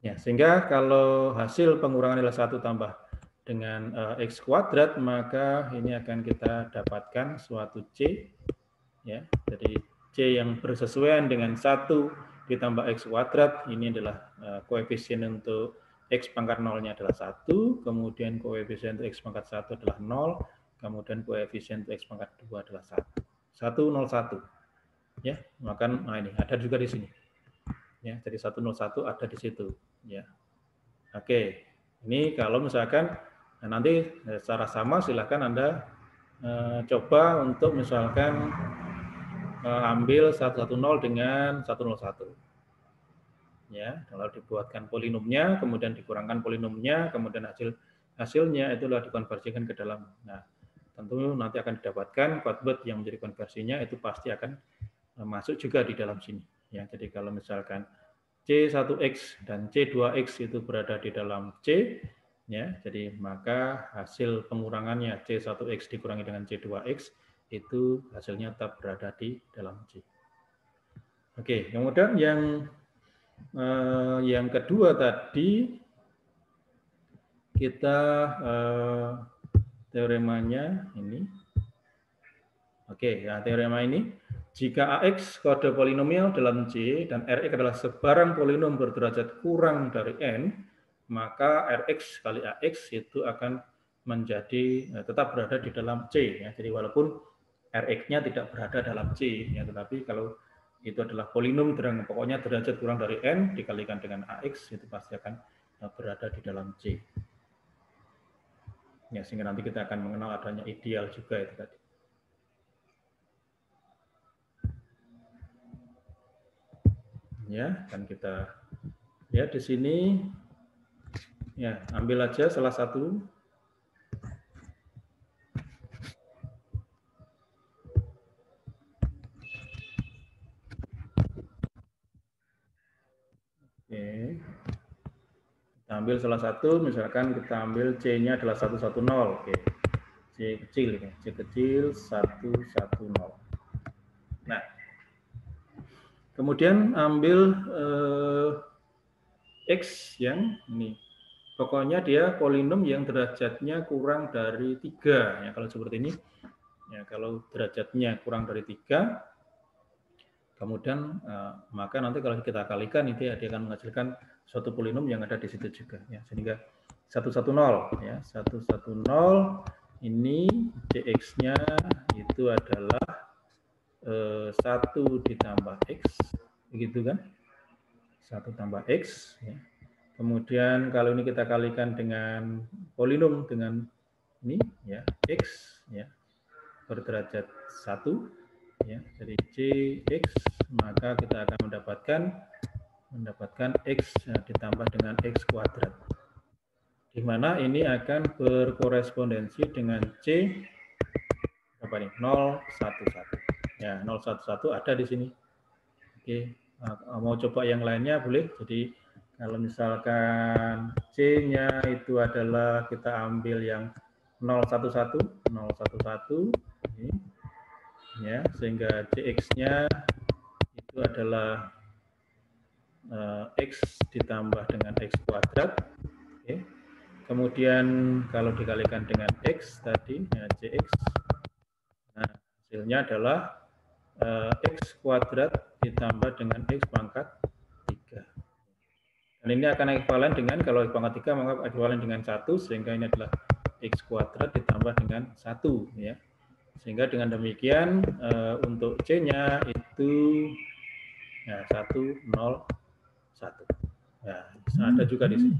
Ya, sehingga kalau hasil pengurangan nilai 1 tambah dengan X kuadrat, maka ini akan kita dapatkan suatu C. Ya, jadi C yang bersesuaian dengan 1 ditambah X kuadrat, ini adalah koefisien untuk X pangkat 0-nya adalah 1, kemudian koefisien untuk X pangkat 1 adalah 0, kemudian koefisien untuk X pangkat 2 adalah 1. 101. Ya, maka nah ini ada juga di sini. Ya, jadi 101 ada di situ. Ya. Oke, ini kalau misalkan nanti secara sama silahkan Anda coba untuk misalkan ambil 110 dengan 101. Ya, kalau dibuatkan polinomnya, kemudian dikurangkan polinomnya, kemudian hasilnya itulah dikonversikan ke dalam. Nah, tentu nanti akan didapatkan quadrat yang menjadi konversinya itu pasti akan masuk juga di dalam sini. Ya, jadi kalau misalkan C1X dan C2X itu berada di dalam C, ya, jadi maka hasil pengurangannya C1X dikurangi dengan C2X itu hasilnya tetap berada di dalam C. Oke, kemudian yang kedua tadi kita teoremanya ini. Oke, ya teorema ini jika AX kode polinomial dalam C dan Rx adalah sebarang polinom berderajat kurang dari n, maka Rx kali AX itu akan menjadi tetap berada di dalam C. Ya. Jadi walaupun Rx-nya tidak berada dalam C, ya, tetapi kalau itu adalah polinom dengan pokoknya derajat kurang dari n dikalikan dengan AX itu pasti akan berada di dalam C. Ya, sehingga nanti kita akan mengenal adanya ideal juga itu tadi. Ya, akan kita Ya, di sini ya, ambil aja salah satu. Oke. Kita ambil salah satu, misalkan kita ambil C-nya adalah 110. Oke. C kecil ini, C kecil 110. Nah, kemudian ambil X yang ini. Pokoknya dia polinom yang derajatnya kurang dari 3. Ya, kalau seperti ini, ya, kalau derajatnya kurang dari 3, kemudian maka nanti kalau kita kalikan itu dia akan menghasilkan suatu polinom yang ada di situ juga. Ya, sehingga 110, ya, 110 ini Cx-nya itu adalah 1 ditambah X, begitu kan? 1 tambah X. Ya. Kemudian kalau ini kita kalikan dengan polinom dengan ini, ya, X, ya, berderajat 1, ya, dari Cx, maka kita akan mendapatkan X ditambah dengan X kuadrat. Di mana ini akan berkorespondensi dengan C apa nih? 011. Ya, 011 ada di sini. Oke, mau coba yang lainnya boleh. Jadi kalau misalkan C-nya itu adalah kita ambil yang 011 ini, ya, sehingga Cx-nya itu adalah X ditambah dengan X kuadrat. Oke. Kemudian kalau dikalikan dengan X tadi, ya, Cx, nah, hasilnya adalah X kuadrat ditambah dengan X pangkat 3. Dan ini akan ekuivalen dengan, kalau X pangkat 3 maka ekuivalen dengan 1, sehingga ini adalah X kuadrat ditambah dengan 1. Ya. Sehingga dengan demikian untuk C-nya itu ya, 101. Ya, ada juga di sini.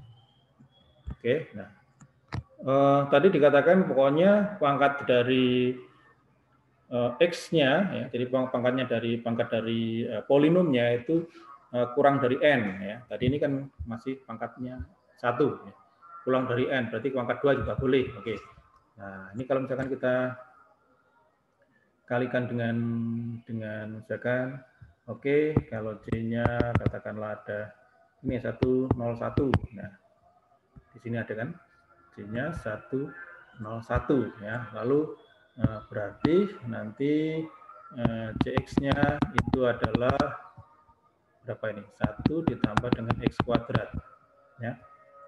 Oke, nah tadi dikatakan pokoknya pangkat dari X-nya, ya, jadi pangkat dari polinomnya itu kurang dari N. Ya. Tadi ini kan masih pangkatnya 1. Ya. Kurang dari N, berarti pangkat 2 juga boleh. Oke. Nah, ini kalau misalkan kita kalikan dengan misalkan, oke, kalau C-nya katakanlah ada ini 101. Nah, di sini ada kan C-nya 101, ya. Lalu berarti nanti Cx-nya itu adalah berapa ini? 1 ditambah dengan X kuadrat. Ya.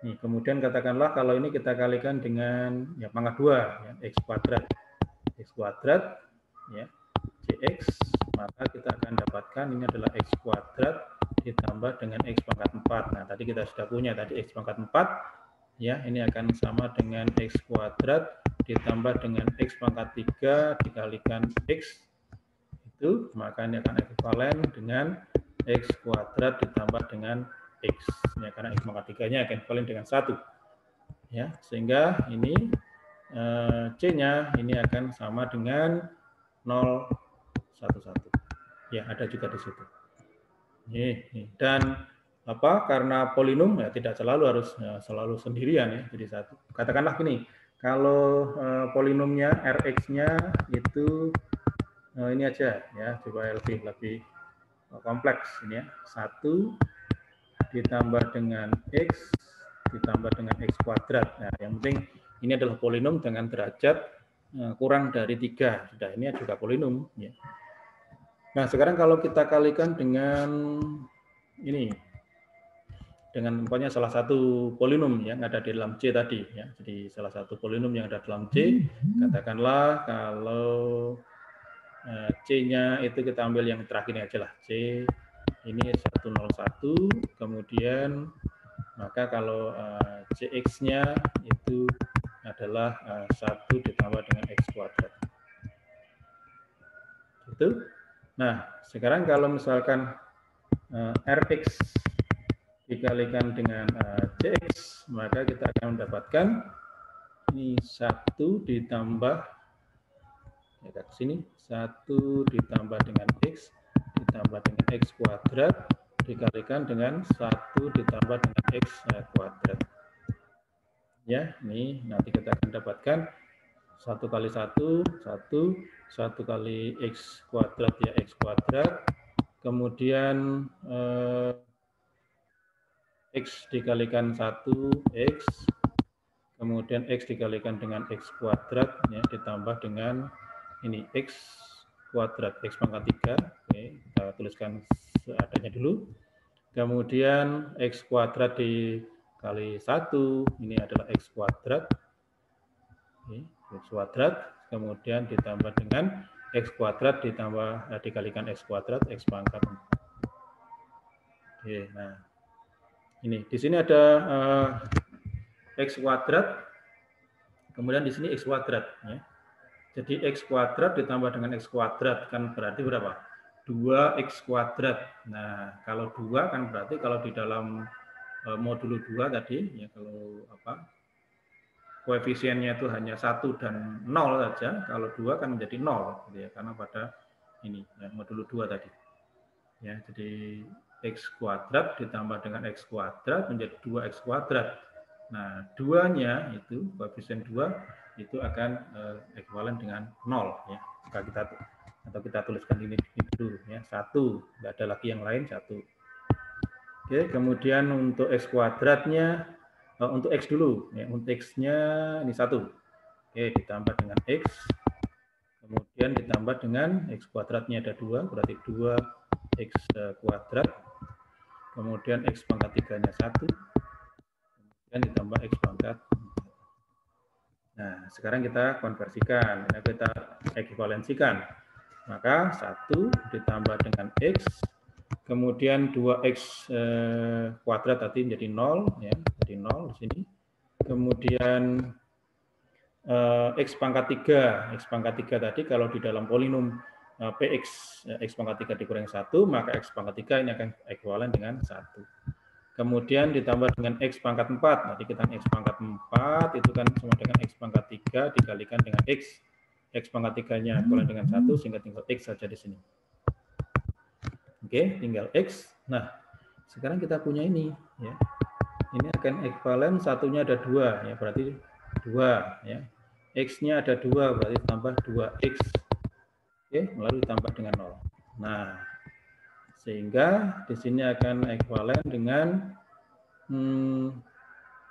Nih, kemudian katakanlah kalau ini kita kalikan dengan ya pangkat 2, ya, X kuadrat. X kuadrat, ya, Cx, maka kita akan dapatkan ini adalah X kuadrat ditambah dengan X pangkat 4. Nah, tadi kita sudah punya tadi X pangkat 4, ya, ini akan sama dengan X kuadrat ditambah dengan X pangkat 3 dikalikan X, itu, maka ini akan ekuivalen dengan X kuadrat ditambah dengan X. Ya, karena X pangkat 3-nya akan ekuivalen dengan 1. Ya, sehingga ini C-nya ini akan sama dengan 011. Ya, ada juga di situ. Dan karena polinom ya tidak selalu harus selalu sendirian, ya, jadi satu. Katakanlah gini, kalau polinomnya Rx-nya itu ini aja, ya, coba lebih kompleks ini, ya, 1 ditambah dengan X ditambah dengan X kuadrat. Nah, yang penting ini adalah polinom dengan derajat kurang dari 3. Sudah, ini juga polinom, ya. Nah, sekarang kalau kita kalikan dengan ini, dengan pokoknya salah satu polinom yang ada di dalam C tadi, ya. Jadi salah satu polinom yang ada dalam C, katakanlah kalau C-nya itu kita ambil yang terakhir ini aja lah, C ini 101, kemudian maka kalau Cx-nya itu adalah 1 ditambah dengan X kuadrat. Gitu. Nah, sekarang kalau misalkan Rx dikalikan dengan Cx, maka kita akan mendapatkan ini 1 ditambah, ya, ke sini, 1 ditambah dengan X ditambah dengan X kuadrat dikalikan dengan 1 ditambah dengan X kuadrat. Ya, ini nanti kita akan dapatkan 1 kali 1, 1 kali X kuadrat, ya X kuadrat, kemudian X dikalikan 1, X, kemudian X dikalikan dengan X kuadrat, ya, ditambah dengan ini X kuadrat, X pangkat 3, oke, kita tuliskan seadanya dulu, kemudian X kuadrat dikali 1, ini adalah X kuadrat, oke, X kuadrat, kemudian ditambah dengan X kuadrat ditambah dikalikan X kuadrat, X pangkat 4. Oke, nah ini di sini ada X kuadrat, kemudian di sini X kuadrat, ya. Jadi X kuadrat ditambah dengan X kuadrat kan berarti berapa? 2X kuadrat. Nah, kalau 2 kan berarti kalau di dalam modulo 2 tadi, ya, kalau apa, koefisiennya itu hanya 1 dan 0 saja, kalau 2 kan menjadi 0, gitu ya, karena pada ini, ya, modulo 2 tadi. Ya, jadi X kuadrat ditambah dengan X kuadrat menjadi 2X kuadrat. Nah, 2-nya itu, koefisien 2, itu akan ekuivalen dengan 0. Ya. Atau kita tuliskan ini dulu. Ya. 1, tidak ada lagi yang lain, 1. Oke, kemudian untuk X kuadratnya, untuk X dulu. Ya. Untuk X-nya ini 1. Oke, ditambah dengan X. Kemudian ditambah dengan X kuadratnya ada 2, berarti 2X kuadrat. Kemudian X pangkat 3-nya 1. Kemudian ditambah X pangkat 4. Nah, sekarang kita konversikan, kita ekuivalensikan. Maka 1 ditambah dengan X, kemudian 2X kuadrat tadi menjadi 0, ya, jadi 0 di sini. Kemudian X pangkat 3, X pangkat 3 tadi kalau di dalam polinom PX, X pangkat 3 dikurangi 1, maka X pangkat 3 ini akan ekuivalen dengan 1. Kemudian ditambah dengan X pangkat 4, nanti kita X pangkat 4 itu kan sama dengan X pangkat 3 dikalikan dengan X. X pangkat 3-nya ekuivalen dengan 1, sehingga tinggal X saja di sini. Oke, tinggal X. Nah, sekarang kita punya ini, ya. Ini akan ekuivalen, satunya ada 2, ya, berarti 2, ya. X-nya ada 2, berarti tambah 2X. Oke, lalu ditambah dengan 0. Nah, sehingga di sini akan ekuivalen dengan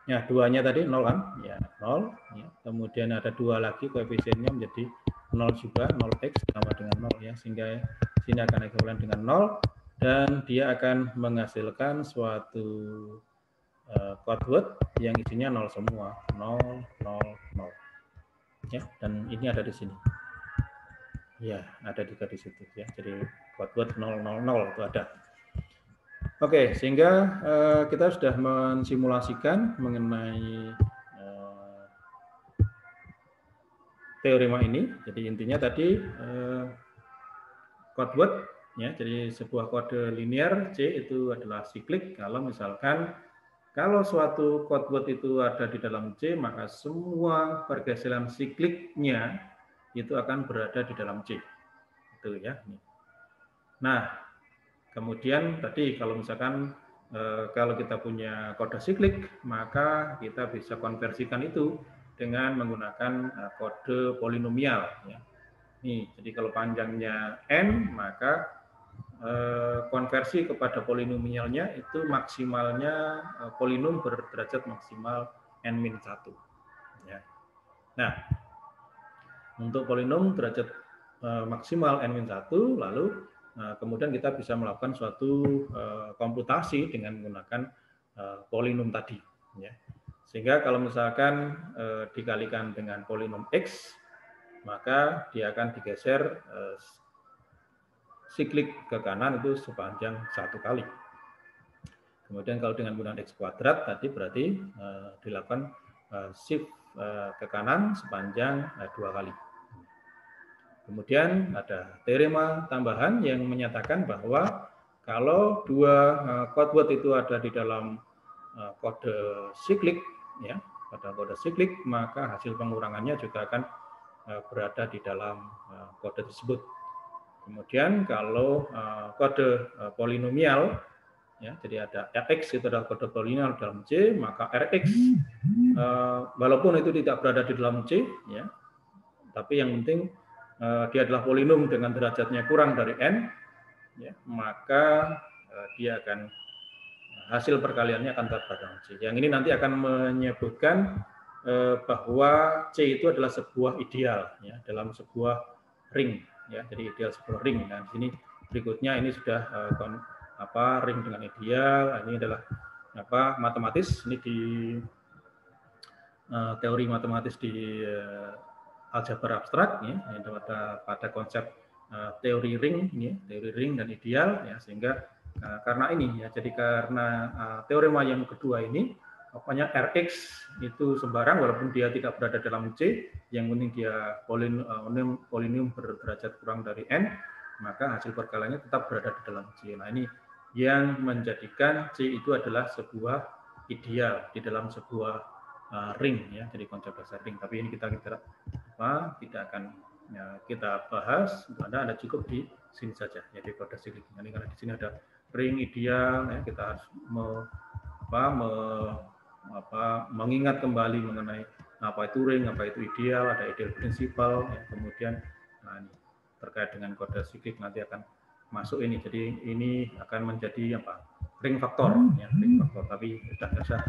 ya, 2-nya tadi 0 kan? Ya, 0. Ya. Kemudian ada 2 lagi, koefisiennya menjadi 0 juga, 0X sama dengan 0, ya. Sehingga sini akan ekuivalen dengan 0 dan dia akan menghasilkan suatu code word yang isinya 0 semua, 0, 0, 0. Ya, dan ini ada di sini. Ya, ada juga di situ, ya. Jadi code word 000 itu ada. Oke, sehingga kita sudah mensimulasikan mengenai teorema ini. Jadi intinya tadi code word, ya. Jadi sebuah kode linear C itu adalah siklik. Kalau misalkan kalau suatu code word itu ada di dalam C, maka semua pergeseran sikliknya itu akan berada di dalam C. Itu, ya. Nah, kemudian tadi kalau misalkan kalau kita punya kode siklik, maka kita bisa konversikan itu dengan menggunakan kode polinomial. Ya. Nih, jadi kalau panjangnya n, maka konversi kepada polinomialnya itu maksimalnya polinom berderajat maksimal n-1. Ya. Nah, untuk polinom derajat maksimal n-1, lalu kemudian kita bisa melakukan suatu komputasi dengan menggunakan polinom tadi. Ya. Sehingga kalau misalkan dikalikan dengan polinom x, maka dia akan digeser siklik ke kanan itu sepanjang 1 kali. Kemudian kalau dengan menggunakan x kuadrat tadi berarti dilakukan shift ke kanan sepanjang 2 kali. Kemudian ada teorema tambahan yang menyatakan bahwa kalau dua code word itu ada di dalam kode siklik, ya, pada kode siklik, maka hasil pengurangannya juga akan berada di dalam kode tersebut. Kemudian kalau kode polinomial Ya, jadi ada RX itu adalah kode polinomial dalam C, maka RX walaupun itu tidak berada di dalam C, ya, tapi yang penting dia adalah polinom dengan derajatnya kurang dari n, ya, maka dia akan hasil perkaliannya akan terdapat dalam C. Yang ini nanti akan menyebutkan bahwa C itu adalah sebuah ideal, ya, dalam sebuah ring, ya, jadi ideal sebuah ring. Nah, di sini berikutnya ini sudah ring dengan ideal. Ini adalah matematis, ini di teori matematis di aljabar abstrak, ya, pada konsep teori ring, ya, teori ring dan ideal, ya, sehingga karena ini, ya, jadi karena teorema yang kedua ini, pokoknya Rx itu sembarang walaupun dia tidak berada dalam C, yang penting dia polinom berderajat kurang dari n, maka hasil perkaliannya tetap berada di dalam C. Nah, ini yang menjadikan C itu adalah sebuah ideal di dalam sebuah ring, ya, jadi konsep dasar ring. Tapi ini kita tidak akan kita bahas. Anda cukup di sini saja, ya, di kode siklik. Ini karena di sini ada ring ideal, ya, kita harus mengingat kembali mengenai apa itu ring, apa itu ideal, ada ideal prinsipal, ya, kemudian ini terkait dengan kode siklik nanti akan masuk ini. Jadi ini akan menjadi ring faktor, ya, ring faktor. Tapi sudah nggak usah,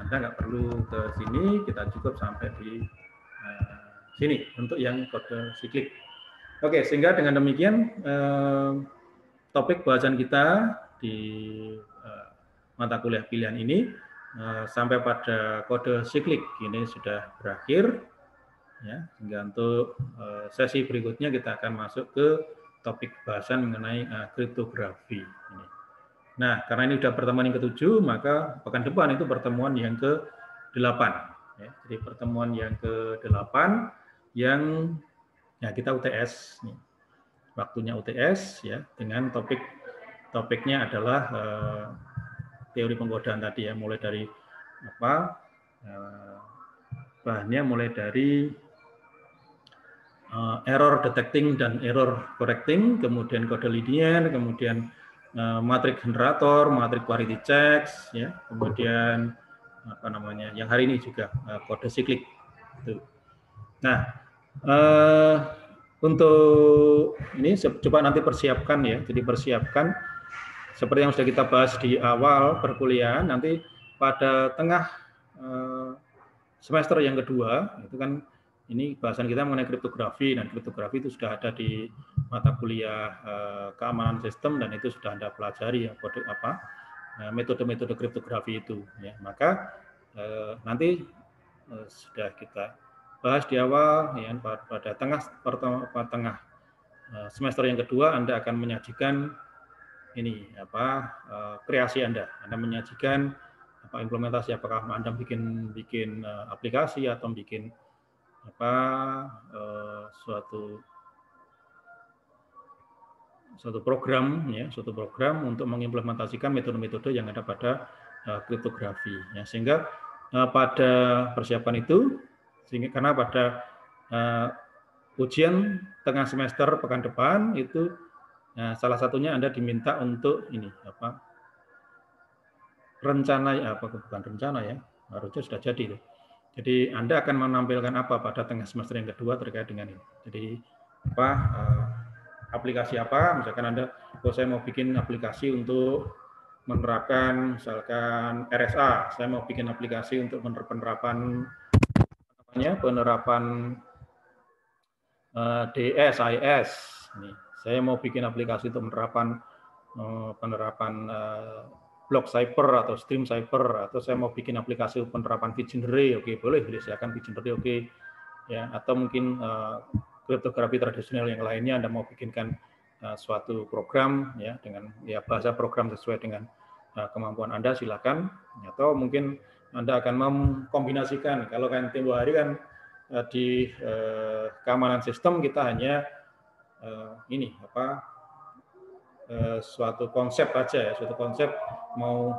Anda nggak perlu ke sini, kita cukup sampai di sini untuk yang kode siklik. Oke, sehingga dengan demikian topik bahasan kita di mata kuliah pilihan ini sampai pada kode siklik ini sudah berakhir, ya, sehingga untuk sesi berikutnya kita akan masuk ke topik bahasan mengenai kriptografi. Nah, karena ini sudah pertemuan yang ke-7, maka pekan depan itu pertemuan yang ke-8. Ya, jadi pertemuan yang ke-8 yang ya kita UTS, nih. Waktunya UTS, ya, dengan topiknya adalah teori penggodaan tadi, ya, mulai dari bahannya mulai dari error detecting dan error correcting, kemudian kode linier, kemudian matrik generator, matrik quality checks, ya, kemudian yang hari ini juga kode siklik. Nah, untuk ini coba nanti persiapkan, ya, jadi persiapkan seperti yang sudah kita bahas di awal perkuliahan, nanti pada tengah semester yang kedua itu kan ini bahasan kita mengenai kriptografi, dan kriptografi itu sudah ada di mata kuliah keamanan sistem, dan itu sudah Anda pelajari, ya, metode-metode kriptografi itu, ya. Maka nanti sudah kita bahas di awal, ya, pada tengah semester yang kedua Anda akan menyajikan ini kreasi Anda menyajikan implementasi, apakah Anda bikin aplikasi atau bikin suatu program, ya, suatu program untuk mengimplementasikan metode-metode yang ada pada kriptografi, ya, sehingga pada persiapan itu, karena pada ujian tengah semester pekan depan itu salah satunya Anda diminta untuk ini bukan rencana, ya, harusnya sudah jadi. Jadi Anda akan menampilkan apa pada tengah semester yang kedua terkait dengan ini. Jadi aplikasi apa, misalkan Anda, saya mau bikin aplikasi untuk menerapkan misalkan RSA, saya mau bikin aplikasi untuk penerapan DS, AIS. Nih, saya mau bikin aplikasi untuk penerapan block cipher atau stream cipher, atau saya mau bikin aplikasi penerapan Vigenère, oke, boleh silakan Vigenère, oke, ya, atau mungkin kriptografi tradisional yang lainnya Anda mau bikinkan suatu program, ya, dengan bahasa program sesuai dengan kemampuan Anda, silakan. Atau mungkin Anda akan mengkombinasikan, kalau kan tempo hari kan di keamanan sistem kita hanya suatu konsep aja, ya, suatu konsep mau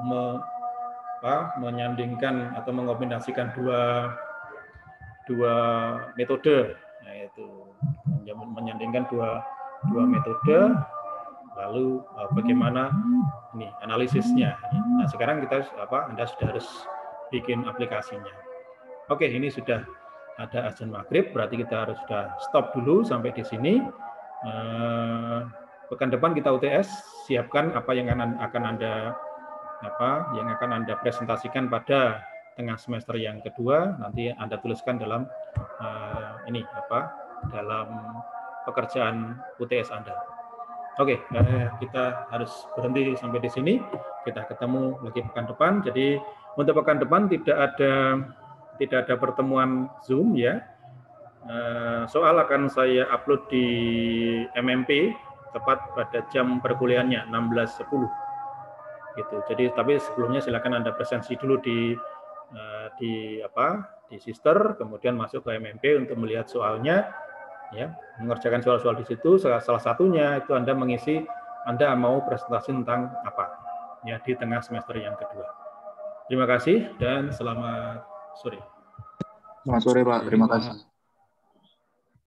menyandingkan atau mengombinasikan dua metode, yaitu menyandingkan dua metode, lalu bagaimana ini analisisnya. Nah, sekarang Anda sudah harus bikin aplikasinya. Oke, ini sudah ada azan maghrib, berarti kita harus sudah stop dulu sampai di sini. Pekan depan kita UTS, siapkan apa yang akan Anda presentasikan pada tengah semester yang kedua. Nanti Anda tuliskan dalam dalam pekerjaan UTS Anda. Oke, kita harus berhenti sampai di sini. Kita ketemu lagi pekan depan. Jadi untuk pekan depan tidak ada pertemuan Zoom ya. Soal akan saya upload di MMP tepat pada jam perkuliahannya 16.10 gitu. Jadi tapi sebelumnya silakan Anda presensi dulu di Sister, kemudian masuk ke MMP untuk melihat soalnya ya, mengerjakan soal-soal di situ. Salah satunya itu Anda mau presentasi tentang apa ya di tengah semester yang kedua. Terima kasih dan selamat sore. Selamat sore Pak, terima kasih.